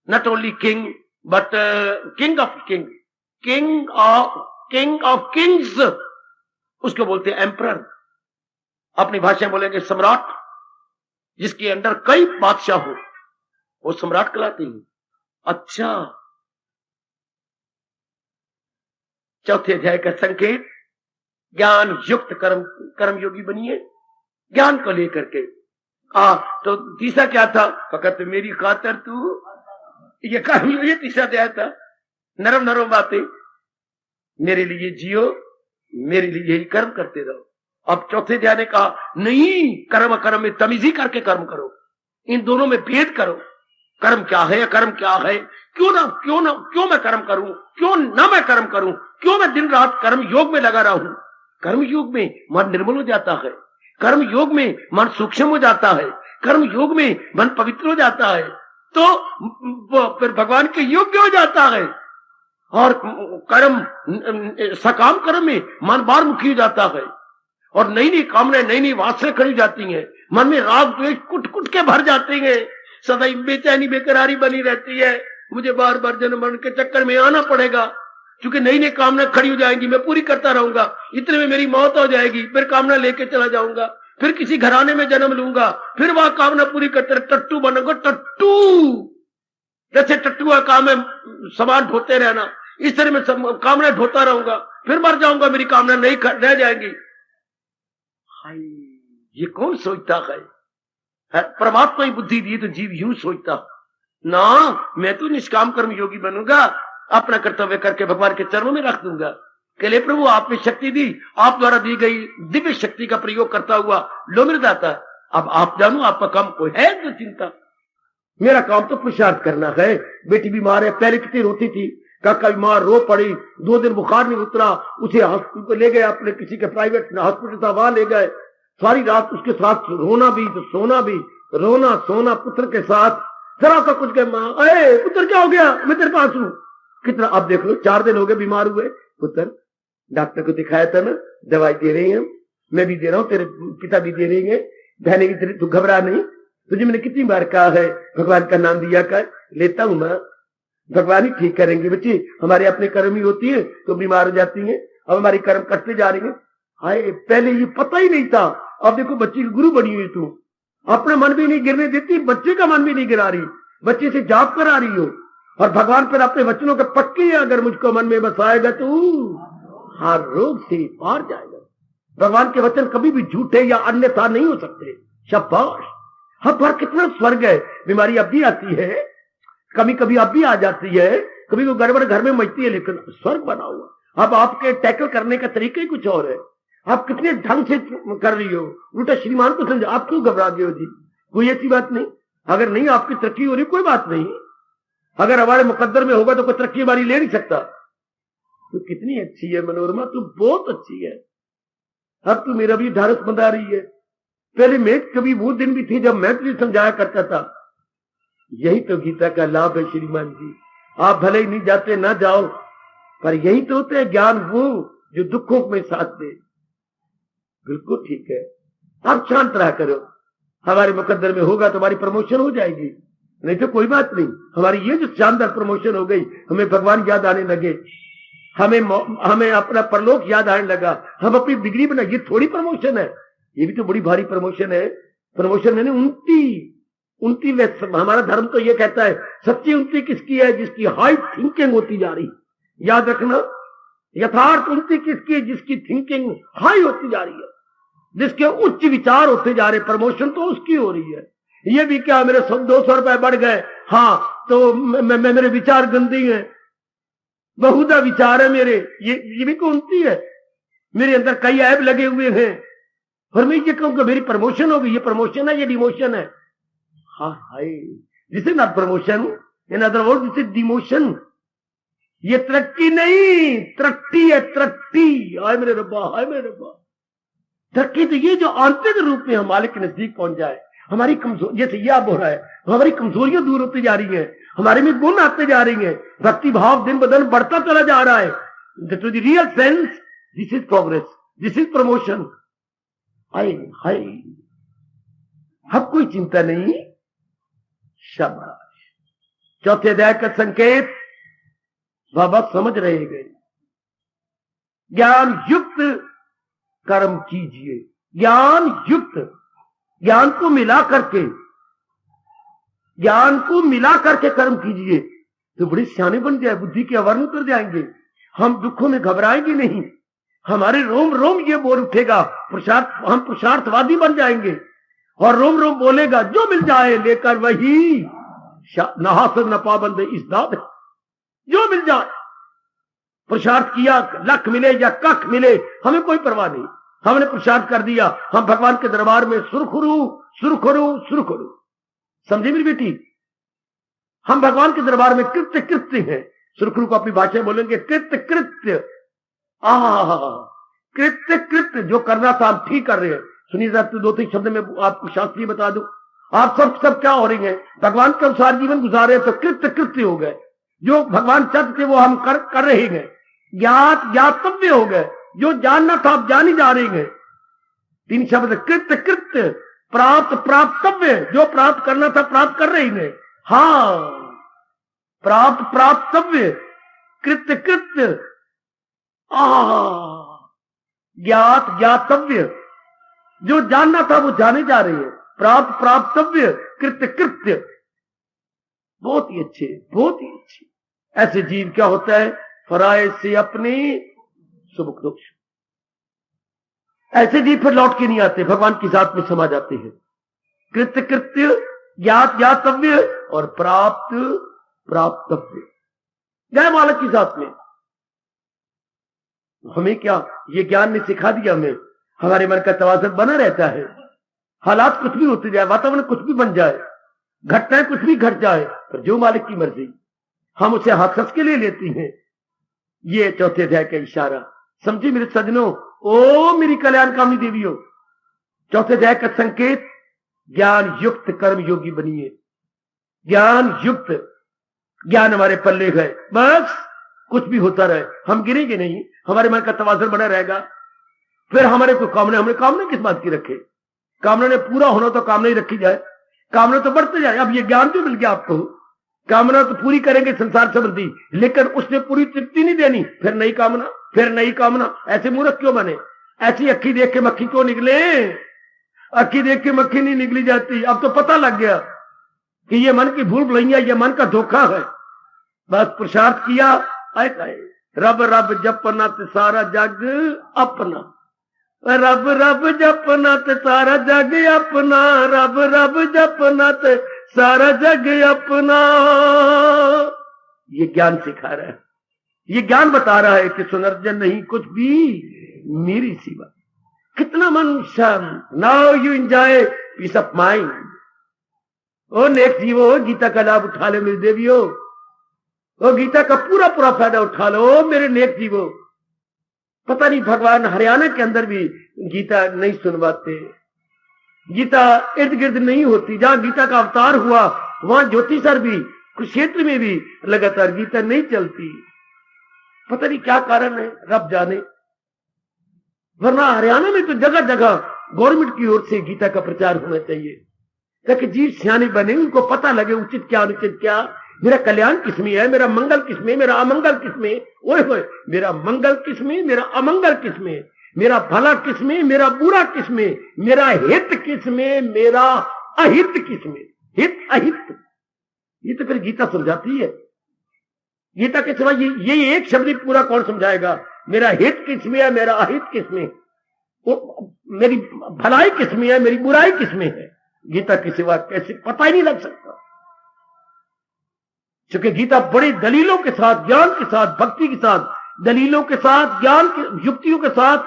not only king but king of king, king of Kings, उसको बोलते हैं एम्परर। अपनी भाषा में बोलेंगे सम्राट, जिसके अंदर कई बादशाह हो वो सम्राट कहलाते हैं। अच्छा, चौथे अध्याय का संकेत, ज्ञान युक्त कर्मयोगी बनिए, ज्ञान को लेकर के। तो तीसरा क्या था? फकत मेरी खातर तू, ये कर्मयोगी, ये तीसरा अध्याय था। नरम नरम बातें, मेरे लिए जियो, मेरे लिए ही कर्म करते रहो। अब चौथे अध्याय ने कहा नहीं, कर्म कर्म में तमीजी करके कर्म करो, इन दोनों में भेद करो। कर्म क्या है, कर्म क्या है, क्यों मैं कर्म करूं, क्यों ना मैं कर्म करूं, क्यों मैं दिन रात कर्म योग में लगा रहा हूं। कर्म योग में मन निर्मल हो जाता है, कर्म योग में मन सूक्ष्म हो जाता है, कर्म योग में मन पवित्र हो जाता है, तो फिर भगवान के योग्य हो जाता है। और कर्म सकाम कर्म में मन बार मुखी हो जाता है और नई नई कामनाएं, नई नई वासनाएं खड़ी जाती हैं, मन में राग द्वेष कुट कुट के भर जाते हैं, सदैव बेचैनी बेकरारी बनी रहती है। मुझे बार बार जन्म मरण के चक्कर में आना पड़ेगा क्योंकि नई नई कामना खड़ी हो जाएंगी, मैं पूरी करता रहूंगा, इतने में मेरी मौत हो जाएगी, फिर कामना लेके चला जाऊंगा, फिर किसी घराने में जन्म लूंगा, फिर वह कामना पूरी करते रहे, टट्टू बनूंगा। टट्टू जैसे टट्टू का काम है सामान ढोते रहना, इस तरह मैं कामना ढोता रहूंगा, फिर मर जाऊंगा, मेरी कामना नहीं रह जाएंगी। ये कौन सोचता है? परमात्मा ही बुद्धि दी तो जीव यूं सोचता ना, मैं तो निष्काम कर्म योगी बनूंगा, अपना कर्तव्य करके भगवान के चरणों में रख दूंगा। कहले प्रभु आपने शक्ति दी, आप द्वारा दी गई दिव्य शक्ति का प्रयोग करता हुआ लो मेरे दाता, अब आप जानो आपका काम कोई है तो चिंता, मेरा काम तो पुरुषार्थ करना है। बेटी बीमार है, पहले कितनी रोती थी, काका बीमार, रो पड़ी, 2 दिन बुखार नहीं उतरा, उसे हॉस्पिटल को ले गए, अपने किसी के प्राइवेट हॉस्पिटल था वहां ले गए, सारी रात उसके साथ रोना भी तो सोना भी, रोना सोना पुत्र के साथ। जरा सा कुछ कहे मां, अरे पुत्र क्या हो गया, मैं तेरे पास हूं, कितना आप देख लो, 4 दिन हो गए बीमार हुए, पुत्र डॉक्टर को दिखाया था ना, दवाई दे रहे हैं, मैं भी दे रहा हूं, तेरे पिता भी दे रहे हैं, बहने भी तेरे, तू घबरा नहीं, तुझे मैंने कितनी बार कहा है भगवान का नाम दिया कर, लेता हूं मैं, भगवान ही ठीक करेंगे बच्चे, हमारे अपने कर्म ही होती है तो बीमार हो जाती है, अब हमारी कर्म कटते जा रही है। हाय, पहले ये पता ही नहीं था, अब देखो बच्ची की गुरु बनी हुई तू, अपना मन भी नहीं गिरने देती, बच्चे का मन भी नहीं गिरा रही, बच्चे से जाप करा रही हो, और भगवान पर अपने वचनों के पक्के है, अगर मुझको मन में बसाएगा तो हर रोग से पार जाएगा। भगवान के वचन कभी भी झूठे या अन्यथा नहीं हो सकते। शाबाश, हर बार कितना स्वर्ग है। बीमारी अब भी आती है, कभी कभी अब भी आ जाती है, कभी कोई गड़बड़ घर में मचती है, लेकिन स्वर्ग बना हुआ। अब आपके टैकल करने का तरीका ही कुछ और है, आप कितने ढंग से कर रही हो, उल्टा श्रीमान को समझो, आप क्यों घबरा गए हो जी, कोई ऐसी बात नहीं। अगर नहीं आपकी तरक्की हो रही कोई बात नहीं, अगर हमारे मुकद्दर में होगा तो कोई तरक्की हमारी ले नहीं सकता। तो कितनी अच्छी है मनोरमा, तू बहुत अच्छी है, अब तू मेरा भी ढारस बंधा रही है। पहले मैं कभी वो दिन भी थी जब मैं तुझे समझाया करता था। यही तो गीता का लाभ है श्रीमान जी, आप भले ही नहीं जाते ना जाओ, पर यही तो होता है ज्ञान, वो जो दुखों में साथ दे। बिल्कुल ठीक है, आप शांत रहा करो, हमारे मुकद्दर में होगा तो हमारी प्रमोशन हो जाएगी, नहीं तो कोई बात नहीं। हमारी ये जो शानदार प्रमोशन हो गई, हमें भगवान याद आने लगे, हमें अपना परलोक याद आने लगा, हम अपनी डिग्री बना, ये थोड़ी प्रमोशन है, ये भी तो बड़ी भारी प्रमोशन है। प्रमोशन है उन्नति। हमारा धर्म तो ये कहता है सच्ची उन्नति किसकी है, जिसकी हाई थिंकिंग होती जा रही, याद रखना, यथार्थ उन्नति किसकी है, जिसकी थिंकिंग हाई होती जा रही है, जिसके उच्च विचार होते जा रहे। प्रमोशन तो उसकी हो रही है। ये भी क्या मेरे 200 रुपए बढ़ गए, हाँ तो मेरे विचार गंदी है, बहुधा विचार है मेरे, ये भी उन्नति है। मेरे अंदर कई ऐब लगे हुए हैं और मैं ये कहूंगा मेरी प्रमोशन होगी, ये प्रमोशन है, ये डिमोशन है। हाँ हाय, this is not promotion, in other word this is demotion. ये तरक्की नहीं, तरक्की है, तरक्की। हाय मेरे रब्बा, हाय मेरे रब्बा, तरक्की तो ये जो आंतरिक रूप में हम मालिक के नजदीक पहुंच जाए। हमारी कमजोर, जैसे ये अब हो रहा है, हमारी कमजोरियां दूर होती जा रही हैं, हमारे में गुण आते जा रही हैं, भक्ति भाव दिन ब दिन बढ़ता चला जा रहा है। To the real sense this is progress, this is promotion. हाय हाय, अब कोई चिंता नहीं, शाबाश। चौथे अध्याय का संकेत बाबा समझ रहे गए, ज्ञान युक्त कर्म कीजिए, ज्ञान युक्त, ज्ञान को मिला करके कर्म कीजिए, तो बड़े सियाने बन जाए, बुद्धि के आवरण उतर जाएंगे, हम दुखों में घबराएंगे नहीं, हमारे रोम रोम ये बोल उठेगा, हम पुरुषार्थवादी बन जाएंगे, और रोम रोम बोलेगा जो मिल जाए लेकर वही नहासर न पाबंद इस दाद, जो मिल जाए। पुरुषार्थ किया, लख मिले या कख मिले, हमें कोई परवाह नहीं, हमने पुरुषार्थ कर दिया, हम भगवान के दरबार में सुरखुरु सुरखुरु सुरखुरु। समझी मेरी बेटी, हम भगवान के दरबार में कृत्य कृत्य हैं। सुरखुरु को अपनी भाषा में बोलेंगे कृत्य कृत्य, कृत्य कृत्य, जो करना था हम ठीक कर रहे हैं। सुनिए जरा, 2-3 शब्द में आपको शास्त्रीय बता दूं, आप सब क्या हो रही हैं, भगवान के अनुसार जीवन गुजार रहे हैं, तो कृत्य कृत्य हो गए, जो भगवान चाहते थे वो हम कर रहे हैं। ज्ञात ज्ञातव्य हो गए, जो जानना था आप जान ही जा रहे हैं। 3 शब्द, कृत्य कृत्य, प्राप्त प्राप्तव्य, जो प्राप्त करना था प्राप्त कर रहे हैं। हाँ, प्राप्त प्राप्तव्य, कृत्य कृत्य, ज्ञात ज्ञातव्य, जो जानना था वो जाने जा रहे हैं। प्राप्त प्राप्तव्य, कृत्य कृत्य, बहुत ही अच्छे, बहुत ही अच्छे। ऐसे जीव क्या होता है, फराए से अपने सुख दुख, ऐसे जीव फिर लौट के नहीं आते, भगवान की जात में समा जाते हैं। कृत्य कृत्य, ज्ञात ज्ञातव्य और प्राप्त प्राप्तव्य, जय मालक की जात में। हमें क्या ये ज्ञान ने सिखा दिया, हमें हमारे मन का तवाज़ुन बना रहता है, हालात कुछ भी होते जाए, वातावरण कुछ भी बन जाए, घटनाएं कुछ भी घट जाए, पर जो मालिक की मर्जी, हम उसे हंस के लिए लेती हैं। ये चौथे अध्याय का इशारा समझी मेरे सज्जनों, ओ मेरी कल्याणकामी देवियों। चौथे अध्याय का संकेत, ज्ञान युक्त कर्म योगी बनिए। ज्ञान युक्त, ज्ञान हमारे पल्ले है, बस कुछ भी होता रहे, हम गिरेंगे नहीं, हमारे मन का तवाज़ुन बना रहेगा। फिर हमारे कोई कामना, हमने कामना किस बात की रखे? कामना ने पूरा होना तो कामना ही रखी जाए, कामना तो बढ़ते जाए। अब ये ज्ञान तो मिल गया आपको, कामना तो पूरी करेंगे संसार समृद्धि, लेकिन उसने पूरी तृप्ति नहीं देनी, फिर नई कामना, फिर नई कामना। ऐसे मूर्ख क्यों बने? ऐसी अक्खी देख के मक्खी क्यों निकले? अक्खी देख के मक्खी नहीं निकली जाती। अब तो पता लग गया कि ये मन की भूल भुलैया, ये मन का धोखा है। बस पुरुषार्थ किया, आए रब रब जपना ते सारा जग अपना, रब रब जपना ते सारा जग अपना, रब रब जपना ते सारा जग अपना। ये ज्ञान सिखा रहा है, ये ज्ञान बता रहा है कि सुनर्जन नहीं कुछ भी मेरी सिवा। कितना मन शांत। Now you enjoy peace of mind. ओ नेक जीवो, गीता का लाभ उठा लो मेरी देवियों, ओ गीता का पूरा पूरा फायदा उठा लो मेरे नेक जीवो। पता नहीं भगवान हरियाणा के अंदर भी गीता नहीं सुनवाते, गीता इर्द गिर्द नहीं होती। जहां गीता का अवतार हुआ वहां ज्योतिषर भी, कुरुक्षेत्र में भी लगातार गीता नहीं चलती। पता नहीं क्या कारण है, रब जाने। वरना हरियाणा में तो जगह जगह गवर्नमेंट की ओर से गीता का प्रचार होना चाहिए, ताकि जीव सियाने बने, उनको पता लगे उचित क्या अनुचित क्या, मेरा कल्याण किसमें है, मेरा मंगल किसमें, मेरा अमंगल किसमें। ओए होए, मेरा मंगल किसमें, मेरा अमंगल किसमें, मेरा भला किसमें, मेरा बुरा किसमें, मेरा हित किसमें, मेरा अहित किसमें। हित अहित ये तो फिर गीता समझाती है। गीता के सिवा ये एक शब्द पूरा कौन समझाएगा? मेरा हित किसमें है, मेरा अहित किसमें, मेरी भलाई किसमें है, मेरी बुराई किसमें है। गीता के सिवा कैसे पता ही नहीं लग सकता, क्योंकि गीता बड़ी दलीलों के साथ, ज्ञान के साथ, भक्ति के साथ, दलीलों के साथ, ज्ञान के युक्तियों के साथ,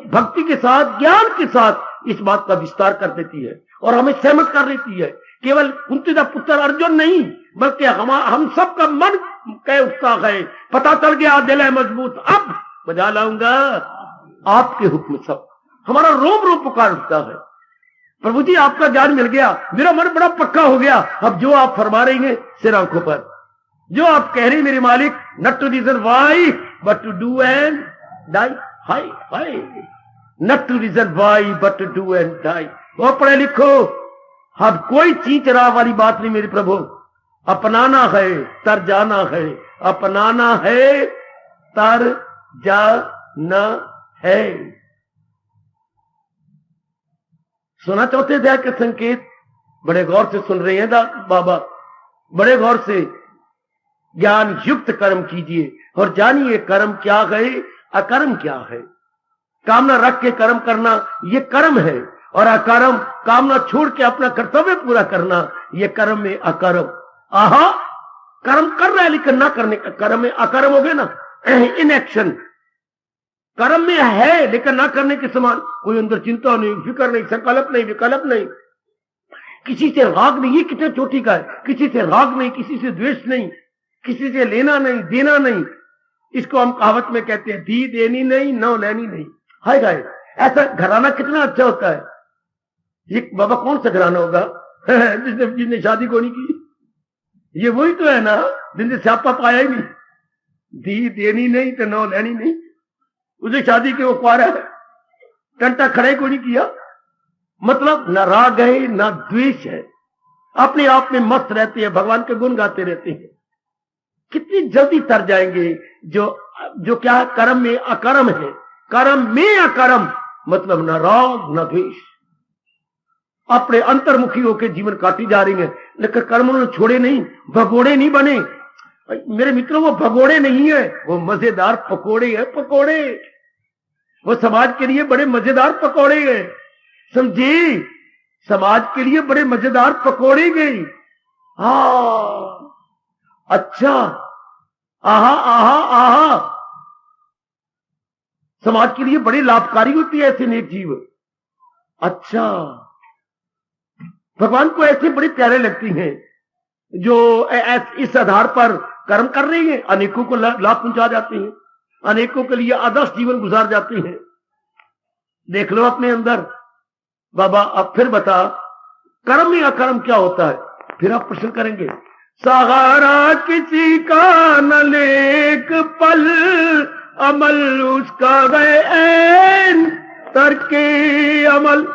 भक्ति के साथ, ज्ञान के साथ इस बात का विस्तार कर देती है और हमें सहमत कर देती है। केवल कुंती का पुत्र अर्जुन नहीं, बल्कि हम सब का मन कह उठता है, पता चल गया दिल है मजबूत, अब बजा लाऊंगा आपके हुक्म सब। हमारा रोम रोम पुकार उठता है, प्रभु जी आपका ज्ञान मिल गया, मेरा मन बड़ा पक्का हो गया। अब जो आप फरमा रही हैं सिर आंखों पर, जो आप कह रही मेरे मालिक, not to reason why but to do and die. हाय हाय, not to reason why but to do and die. वो पढ़े लिखो, अब कोई चीज चरा वाली बात नहीं मेरे प्रभु। अपनाना है तर जाना है, अपनाना है तर जाना है। सुना चौथे अध्याय के संकेत बड़े गौर से सुन रहे हैं बाबा, बड़े गौर से। ज्ञान युक्त कर्म कीजिए और जानिए कर्म क्या है, अकर्म क्या है। कामना रख के कर्म करना ये कर्म है, और अकर्म कामना छोड़ के अपना कर्तव्य पूरा करना ये कर्म में अकर्म। आहा, कर्म कर रहा है लेकिन ना करने का कर्म में अकर्म हो गया ना, इन एक्शन। कर्म में है लेकिन ना करने के समान। कोई अंदर चिंता नहीं, फिक्र नहीं, संकल्प नहीं, विकल्प नहीं, किसी से राग नहीं। ये कितने चोटी का है, किसी से राग नहीं, किसी से द्वेष नहीं, किसी से लेना नहीं, देना नहीं। इसको हम कहावत में कहते हैं, दी देनी नहीं, नौ लेनी नहीं। हाय गाय, ऐसा घराना कितना अच्छा होता है। ये बाबा कौन सा घराना होगा जिसने शादी को नहीं की? ये वही तो है ना जिनसे स्यापा पाया ही नहीं। दी देनी नहीं तो नौ लेनी नहीं। उसे शादी के वो कुआरा है, टंटा खड़े को नहीं किया। मतलब न राग है न द्वेष है, अपने आप में मस्त रहते हैं, भगवान के गुण गाते रहते हैं। कितनी जल्दी तर जाएंगे जो क्या कर्म में अकर्म है। कर्म में अकर्म मतलब न राग न द्वेष। अपने अंतर्मुखी होकर जीवन काटी जा रही है, लेकिन कर्म उन्होंने छोड़े नहीं, भगोड़े नहीं बने। मेरे मित्रों, वो भगोड़े नहीं है, वो मजेदार पकोड़े है। पकोड़े वो समाज के लिए बड़े मजेदार पकोड़े हैं, समझे? समाज के लिए बड़े मजेदार पकोड़े गए। हाँ, अच्छा, आहा आहा आहा, समाज के लिए बड़ी लाभकारी होती है ऐसे नेक जीव। अच्छा, भगवान को ऐसे बड़े प्यारे लगती हैं जो इस आधार पर कर्म कर रही हैं, अनेकों को लाभ पहुंचा जाते हैं, अनेकों के लिए आदर्श जीवन गुजार जाते हैं। देख लो अपने अंदर। बाबा अब फिर बता, कर्म में अकर्म क्या होता है? फिर आप प्रश्न करेंगे, सहारा किसी का न लेक पल, अमल उसका गए ऐन तरके अमल।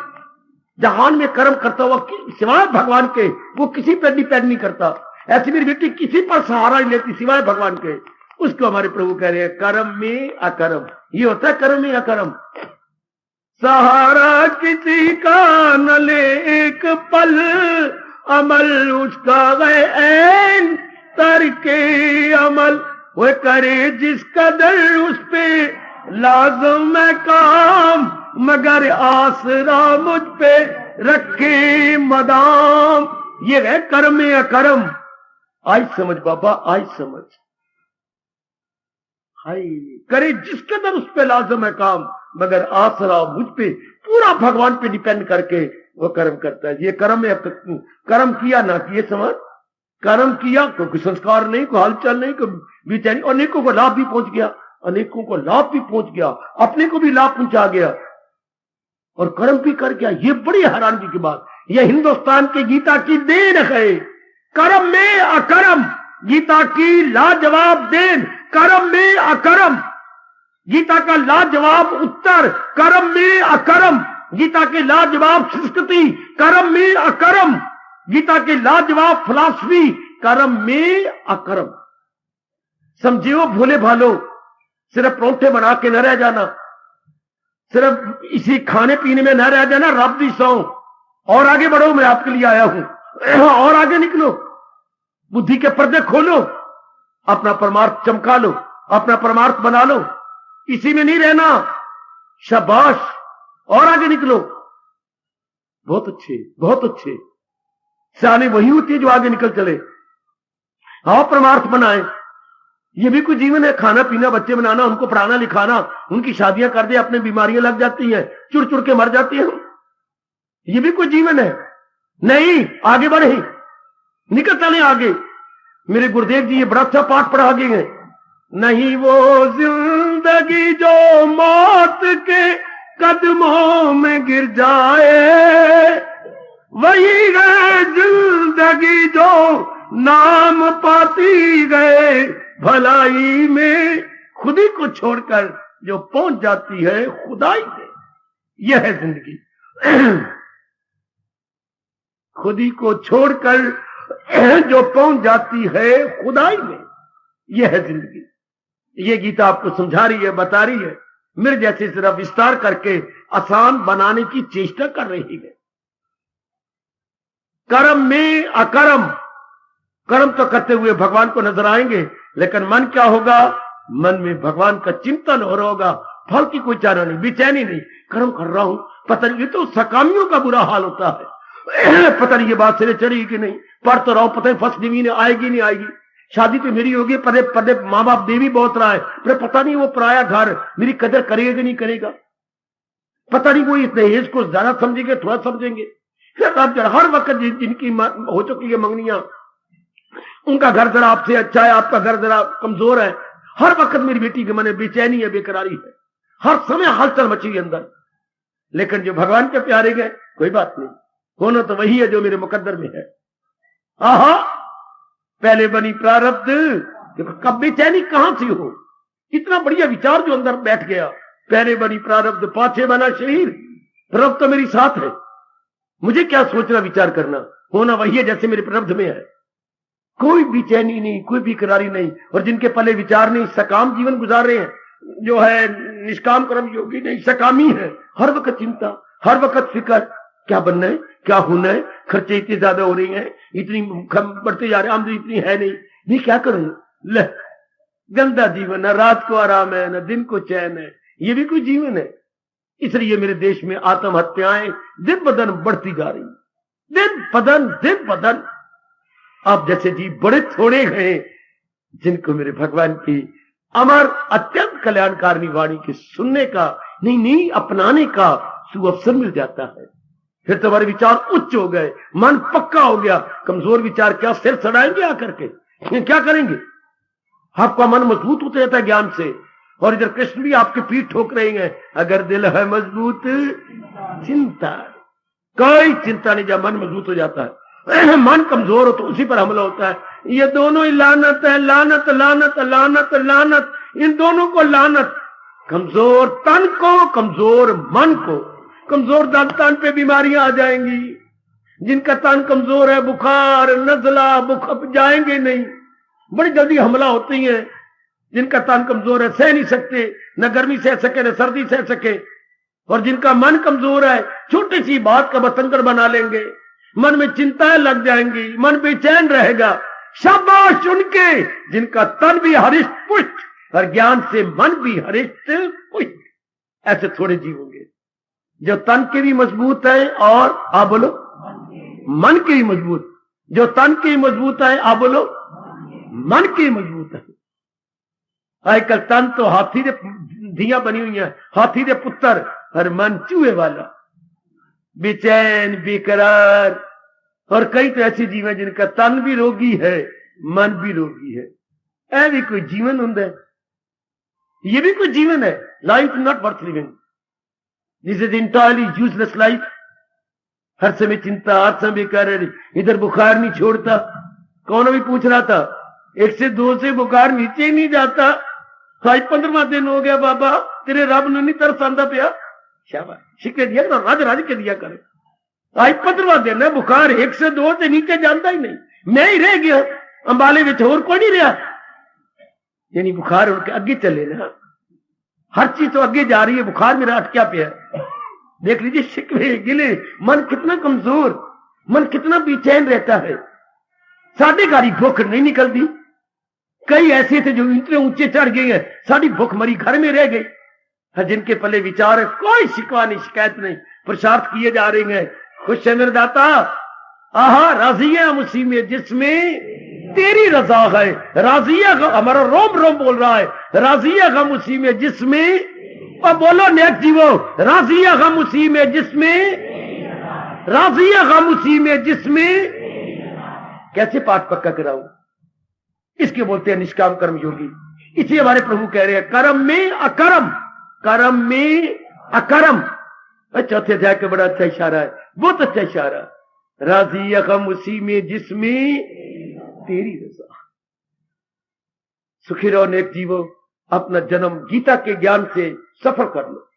जहान में कर्म करता हुआ सिवाय भगवान के वो किसी पर डिपेंड नहीं करता। ऐसी मेरी बेटी किसी पर सहारा नहीं लेती सिवाय भगवान के। उसको हमारे प्रभु कह रहे हैं कर्म में अकर्म। ये होता है कर्म में अकर्म। सहारा किसी का न ले एक पल, अमल उसका गए ऐन तरके अमल। वो करे जिस कदर उस पे लाज़िम है काम, मगर आसरा मुझ पे रखे मदाम। ये है कर्म में अकर्म। आज समझ बाबा, आज समझ। हाय करे जिस कदर उस पे लाज़िम है काम, मगर आसरा मुझ पे, पूरा भगवान पे डिपेंड करके वो कर्म करता है। ये कर्म में कर्म किया ना किए समझ। कर्म किया कोई संस्कार नहीं, कोई हलचल नहीं, कोई बेचैनी। अनेकों को लाभ भी पहुंच गया, अनेकों को लाभ भी पहुंच गया, अपने को भी लाभ पहुंचा गया और कर्म भी कर गया। ये बड़ी हैरानगी की बात। ये हिंदुस्तान की गीता की देन है। कर्म में अकर्म, गीता की लाजवाब देन। कर्म में अकर्म, गीता का लाजवाब उत्तर। कर्म में अकर्म, गीता के लाजवाब संस्कृति। कर्म में अकर्म, गीता के लाजवाब फिलॉसफी। कर्म में अकर्म। समझियो भोले भालो, सिर्फ परोठे बना के न रह जाना, सिर्फ इसी खाने पीने में न रह जाना। रब दी सौ और आगे बढ़ो, मैं आपके लिए आया हूं। और आगे निकलो, बुद्धि के पर्दे खोलो, अपना परमार्थ चमका लो, अपना परमार्थ बना लो। इसी में नहीं रहना। शाबाश, और आगे निकलो। बहुत अच्छे, बहुत अच्छे। सियाने वही होती है जो आगे निकल चले। हाँ, परमार्थ बनाए। ये भी कोई जीवन है। खाना पीना, बच्चे बनाना, उनको पढ़ाना लिखाना, उनकी शादियां कर दे, अपने बीमारियां लग जाती हैं, चुड़ चुड़ के मर जाती हैं। ये भी कोई जीवन है? नहीं। आगे बढ़े, निकल चले आगे। मेरे गुरुदेव जी ये बड़ा अच्छा पाठ पढ़ा गए हैं। नहीं वो जिंदगी जो मौत के कदमों में गिर जाए, वही है जिंदगी जो नाम पाती गए भलाई में। खुदी को छोड़कर जो पहुंच जाती है खुदाई में, यह है जिंदगी। खुदी को छोड़कर जो पहुंच जाती है खुदाई में, यह है जिंदगी। ये गीता आपको समझा रही है, बता रही है। मेरे जैसे सिर्फ विस्तार करके आसान बनाने की चेष्टा कर रही है। कर्म में अकर्म, कर्म तो करते हुए भगवान को नजर आएंगे, लेकिन मन क्या होगा? मन में भगवान का चिंतन हो रहा होगा। फल की कोई चारा नहीं, बेचैनी नहीं। कर्म कर रहा हूं, पता नहीं। ये तो सकामियों का बुरा हाल होता है। पता नहीं ये बात सिरे चढ़ेगी कि नहीं, पढ़ तो रहो, पता नहीं फर्स्ट डिवीजन आएगी नहीं आएगी। शादी तो मेरी होगी, पदे पदे माँ बाप दे भी बहुत रहा है, पर पता नहीं वो पराया घर मेरी कदर करेगा कि नहीं करेगा। पता नहीं वो इस दहेज को ज्यादा समझेंगे, थोड़ा समझेंगे। फिर आप हर वक्त जिनकी हो चुकी है मंगनियां, उनका घर जरा आपसे अच्छा है, आपका घर जरा कमजोर है। हर वक्त मेरी बेटी के मन में बेचैनी है, बेकरारी है, हर समय हलचल मची है अंदर। लेकिन जो भगवान के प्यारे गए, कोई बात नहीं, होना तो वही है जो मेरे मुकद्दर में है। आहा, पहले बनी प्रारब्ध। कब बेचैनी कहां से हो? इतना बढ़िया विचार जो अंदर बैठ गया। पहले बनी प्रारब्ध, पाछे बना शरीर। प्रभु तो मेरी साथ है, मुझे क्या सोचना विचार करना। होना वही है जैसे मेरे प्रारब्ध में है। कोई बेचैनी नहीं, कोई बेकरारी नहीं। और जिनके पले विचार नहीं, सकाम जीवन गुजार रहे हैं, जो है निष्काम कर्म योगी नहीं, सकामी है। हर वक्त चिंता, हर वक्त फिक्र, क्या बनना है, क्या होना है, खर्चे इतने ज्यादा हो रही हैं, इतनी बढ़ते जा रहे, आमदनी इतनी है नहीं, मैं क्या करूं? ले, गंदा जीवन, न रात को आराम है, न दिन को चैन है। ये भी कोई जीवन है? इसलिए मेरे देश में आत्महत्याएं दिन ब दिन बढ़ती जा रही, दिन ब दिन। आप जैसे जी बड़े थोड़े हैं जिनको मेरे भगवान की अमर अत्यंत कल्याणकारिणी वाणी के सुनने का, नहीं अपनाने का सुअवसर मिल जाता है। फिर तुम्हारे विचार उच्च हो गए, मन पक्का हो गया। कमजोर विचार क्या सिर चढ़ाएंगे आकर के? क्या करेंगे? आपका मन मजबूत होता जाता है ज्ञान से। और इधर कृष्ण भी आपके पीठ ठोक रहे हैं, अगर दिल है मजबूत चिंता, कोई चिंता नहीं। जब मन मजबूत हो जाता है, मन कमजोर हो तो उसी पर हमला होता है। ये दोनों ही लानत है, लानत लानत लानत लानत, इन दोनों को लानत। कमजोर तन को, कमजोर मन को। कमजोर तन पे बीमारियां आ जाएंगी। जिनका तन कमजोर है, बुखार नजला बुखार जाएंगे नहीं, बड़ी जल्दी हमला होती है। जिनका तन कमजोर है, सह नहीं सकते, न गर्मी सह सके न सर्दी सह सके। और जिनका मन कमजोर है, छोटी सी बात का बतंगड़ बना लेंगे, मन में चिंताएं लग जाएंगी, मन बेचैन रहेगा। शाबाश उनके जिनका तन भी हरिष्ट पुष्ट और ज्ञान से मन भी हरिष्ट पुष्ट। ऐसे थोड़े जीव होंगे जो तन के भी मजबूत है और आप बोलो मन के भी मजबूत। जो तन के भी मजबूत है, आप बोलो मन के भी मजबूत है। आजकल तन तो हाथी दे धियां बनी हुई है, हाथी दे पुत्र, और मन चूहे वाला, बेचैन बेकरार। और कई तो ऐसे जीव हैं जिनका तन भी रोगी है, मन भी रोगी है। ऐ भी कोई जीवन होता है? ये भी कोई जीवन है? Life not worth living, this is entirely useless life. हर समय चिंता, हर समय बेकार, इधर बुखार नहीं छोड़ता। कौन भी पूछ रहा था, 1 से 2 से बुखार नीचे ही नहीं जाता। आज 15वां दिन हो गया बाबा, तेरे रब ने नहीं तरस आंदा पिया। शाबाश, शिकवे दिया करो, राज राज के दिया करे। आज 15वां दिन है, बुखार 1 से 2 से नीचे जाता ही नहीं। मैं ही रह गया, अंबाले में होर कोई नहीं रहा। यानी बुखार उनके आगे चले ना, हर चीज तो आगे जा रही है, बुखार मेरा अटक्या पिया। देख लीजिए शिकवे गिले, मन कितना कमजोर, मन कितना बेचैन रहता है। साढ़े गाड़ी भूख नहीं निकलती। कई ऐसे थे जो इतने ऊंचे चढ़ गए हैं, साड़ी भूख मरी घर में रह गई। जिनके पले विचार है, कोई शिकवा नहीं, शिकायत नहीं, पुरुषार्थ किए जा रहे हैं। खुश है मेरे दाता, आहा राजी है हम उसी में जिसमें तेरी रजा है। राजी है, हमारा रोम रोम बोल रहा है, राजी है हम उसी में जिसमें, और बोलो नेक जीवो, राजी है हम उसी में जिसमें, राजी है हम उसी में जिसमें। कैसे पाठ पक्का कराऊं? इसके बोलते हैं निष्काम कर्म योगी। इसी हमारे प्रभु कह रहे हैं, कर्म में अकर्म, कर्म में अकर्म। चौथे अध्याय का बड़ा अच्छा इशारा है, बहुत अच्छा इशारा। राजी हम उसी में जिसमें तेरी रजा। सुखी रहो नेक जीवो, अपना जन्म गीता के ज्ञान से सफल कर लो।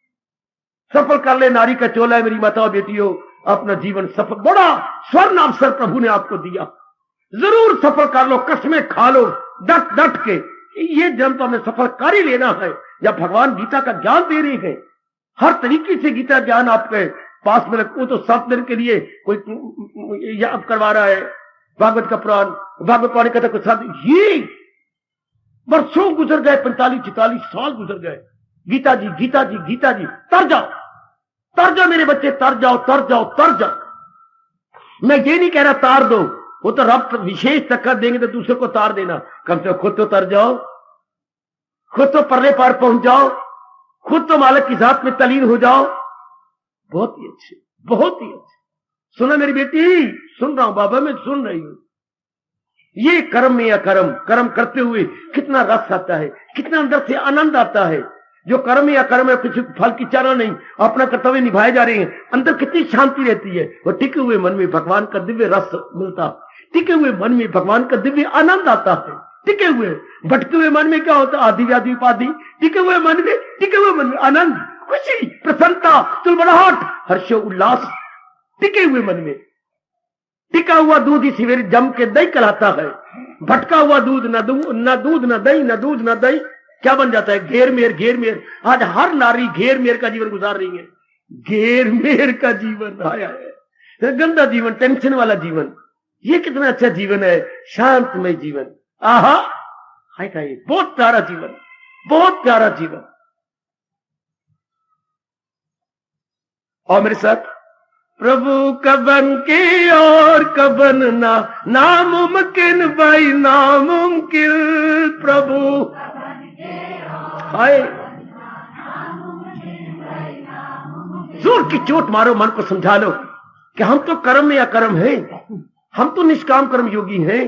सफल कर ले, नारी का चोला है मेरी माताओं बेटियों। अपना जीवन सफल, बड़ा स्वर्ण अवसर प्रभु ने आपको दिया, जरूर सफल कर लो, कसमें खा लो डट डट के। ये जन्म तो हमें सफल कर ही लेना है। जब भगवान गीता का ज्ञान दे रहे हैं, हर तरीके से गीता ज्ञान आपके पास में रखो, तो 7 दिन के लिए कोई याद करवा रहा है भागवत का पुराण, भागवत पुराण कथा को 7, ये वर्षों गुजर गए, 45-46 साल गुजर गए। गीता जी गीता जी गीता जी, तर जाओ मेरे बच्चे, तर जाओ तर जाओ तर जाओ। मैं ये नहीं कह रहा तार दो, वो तो रब विशेष टक्कर देंगे तो दूसरे को तार देना। कम से कम खुद तो तर जाओ, खुद तो परले पार पहुंच जाओ, खुद तो मालिक की जात में तलीन हो जाओ। बहुत ही अच्छे, बहुत ही अच्छे। सुना मेरी बेटी? सुन रहा हूं बाबा, मैं सुन रही हूं। ये कर्म में अकर्म, कर्म करते हुए कितना रस आता है, कितना अंदर से आनंद आता है। जो कर्म या कर्म है, किसी फल की चारा नहीं, अपना कर्तव्य निभाए जा रहे हैं, अंदर कितनी शांति रहती है। और टिके हुए मन में भगवान का दिव्य रस मिलता, टिके हुए मन में भगवान का दिव्य आनंद आता है। टिके हुए, भटके हुए मन में क्या होता है? आदि व्याधि उपाधि। टिके हुए मन में आनंद, खुशी, प्रसन्नता, तुलबड़ाहट, हर्ष उल्लास। टिके हुए मन में, टिका हुआ दूध ही सवेरे जम के दही कहलाता है। भटका हुआ दूध, न दूध न दही, न दूध न दही, क्या बन जाता है? घेर मेर। आज हर नारी घेर मेर का जीवन गुजार रही है। घेर मेर का जीवन आया है, गंदा जीवन, टेंशन वाला जीवन। ये कितना अच्छा जीवन है, शांतमय जीवन। आहा, हाय हाय, बहुत प्यारा जीवन, बहुत प्यारा जीवन। और मेरे साथ, प्रभु कबन के और कबन ना, नामुमकिन भाई नामुमकिन। प्रभु हाय, जोर की चोट मारो, मन को समझा लो कि हम तो कर्म में अकर्म हैं, हम तो निष्काम कर्म योगी हैं।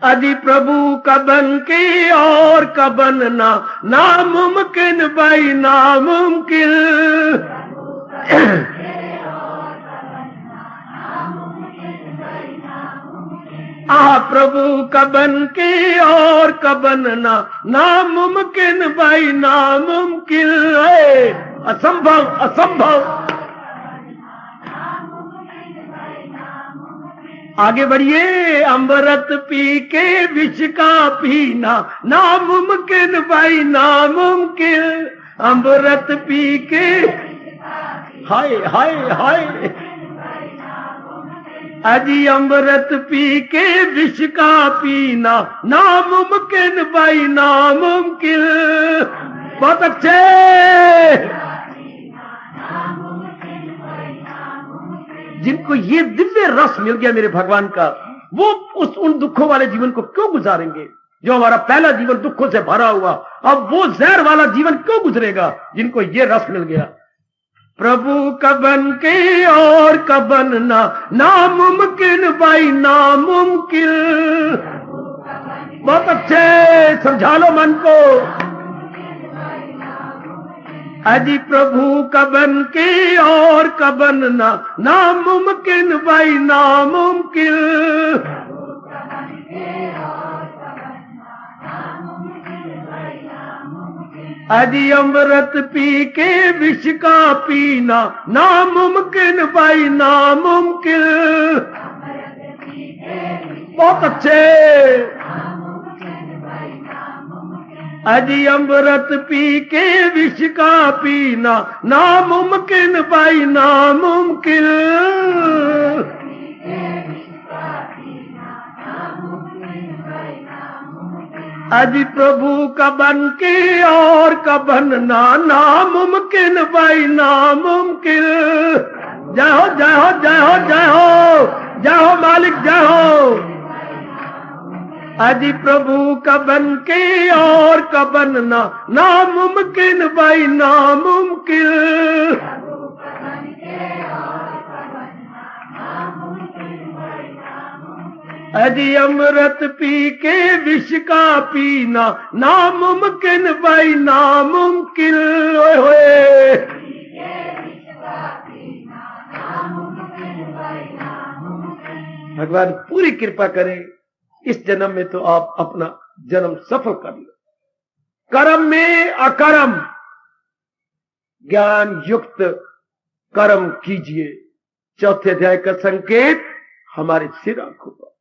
अदि प्रभु कबन के और कबन ना, नामुमकिन भाई नामुमकिन। प्रभु कबन के और कबन ना, नामुमकिन भाई नामुमकिन है, असंभव असंभव। आगे बढ़िए। अमृत पी के विष का पीना, नामुमकिन भाई नामुमकिन। अमृत पी के, हाय हाय हाय, अजी अमृत पी के विष का पीना, नामुमकिन भाई नामुमकिन। बहुत अच्छे। जिनको ये दिव्य रस मिल गया मेरे भगवान का, वो उन दुखों वाले जीवन को क्यों गुजारेंगे? जो हमारा पहला जीवन दुखों से भरा हुआ, अब वो जहर वाला जीवन क्यों गुजरेगा जिनको ये रस मिल गया? प्रभु कबन के और कबन ना, नामुमकिन भाई नामुमकिन। बहुत अच्छे, समझा लो मन को। अजी प्रभु कबन के और कबन ना, नामुमकिन भाई नामुमकिन। अजी अमृत पी के विष का पीना, नामुमकिन भाई नामुमकिन। बहुत अच्छे। अजी अमृत पी के विष का पीना, नामुमकिन भाई नामुमकिन। अजी प्रभु कबन के और कबन ना, नामुमकिन भाई नामुमकिन। जय हो जय हो जय हो जय हो, जय हो मालिक जय हो। अजी प्रभु कबन के और कबन ना, नामुमकिन भाई नामुमकिन। अजी अमृत पी के विष का पीना, नामुमकिन भाई नामुमकिन। ओए होए। भगवान पूरी कृपा करें, इस जन्म में तो आप अपना जन्म सफल कर लो। कर्म में अकर्म, ज्ञान युक्त कर्म कीजिए। चौथे अध्याय का संकेत हमारे सिर आंखों पर।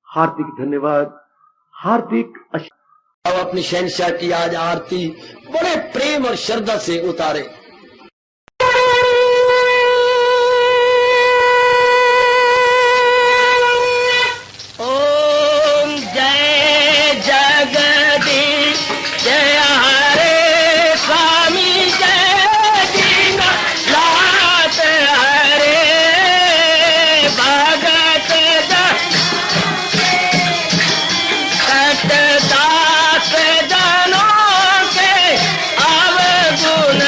हार्दिक धन्यवाद, हार्दिक अब अपनी शहंशाह की आज आरती बड़े प्रेम और श्रद्धा से उतारे। ओम जय जगदीश जय हरे स्वामी जय दीना लात हरे भगत दास जनों के अवगुण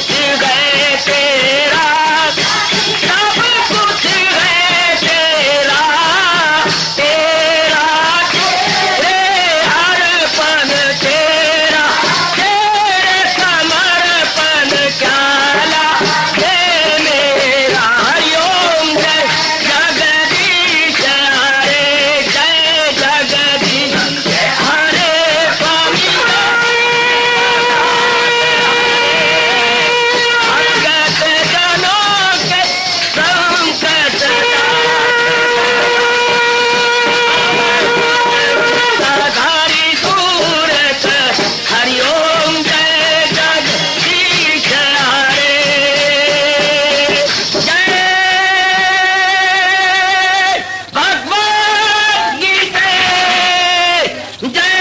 कुछ है तेरा, सब कुछ है तेरा, तेरा तेरे हर पल तेरा, तेरे समर्पण क्या लागे मेरा। हरिओम जय जगदीश हरे, जय जगदीश हरे स्वामी भगत जनों के संकट धारी सूरत। हरिओम जय जगदीश हरे, जय भगवद गीता, जय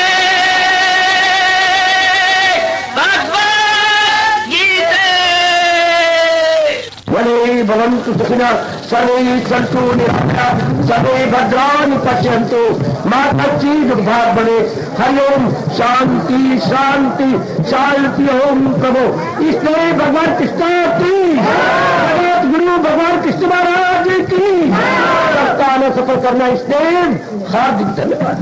भगवद गीता। वले भवन्तु सुखिनः सर्वे सन्तु निरामयाः सर्वे भद्राणि पश्यन्तु मा कश्चित् दुर्भाग् भवेत्। हरिओम शांति शांति शांति। ओम प्रभु इसलिए भगवान कृष्ण की जगत गुरु भगवान कृष्ण महाराज की सप्ताह में सफल करना इसलिए हार्दिक धन्यवाद।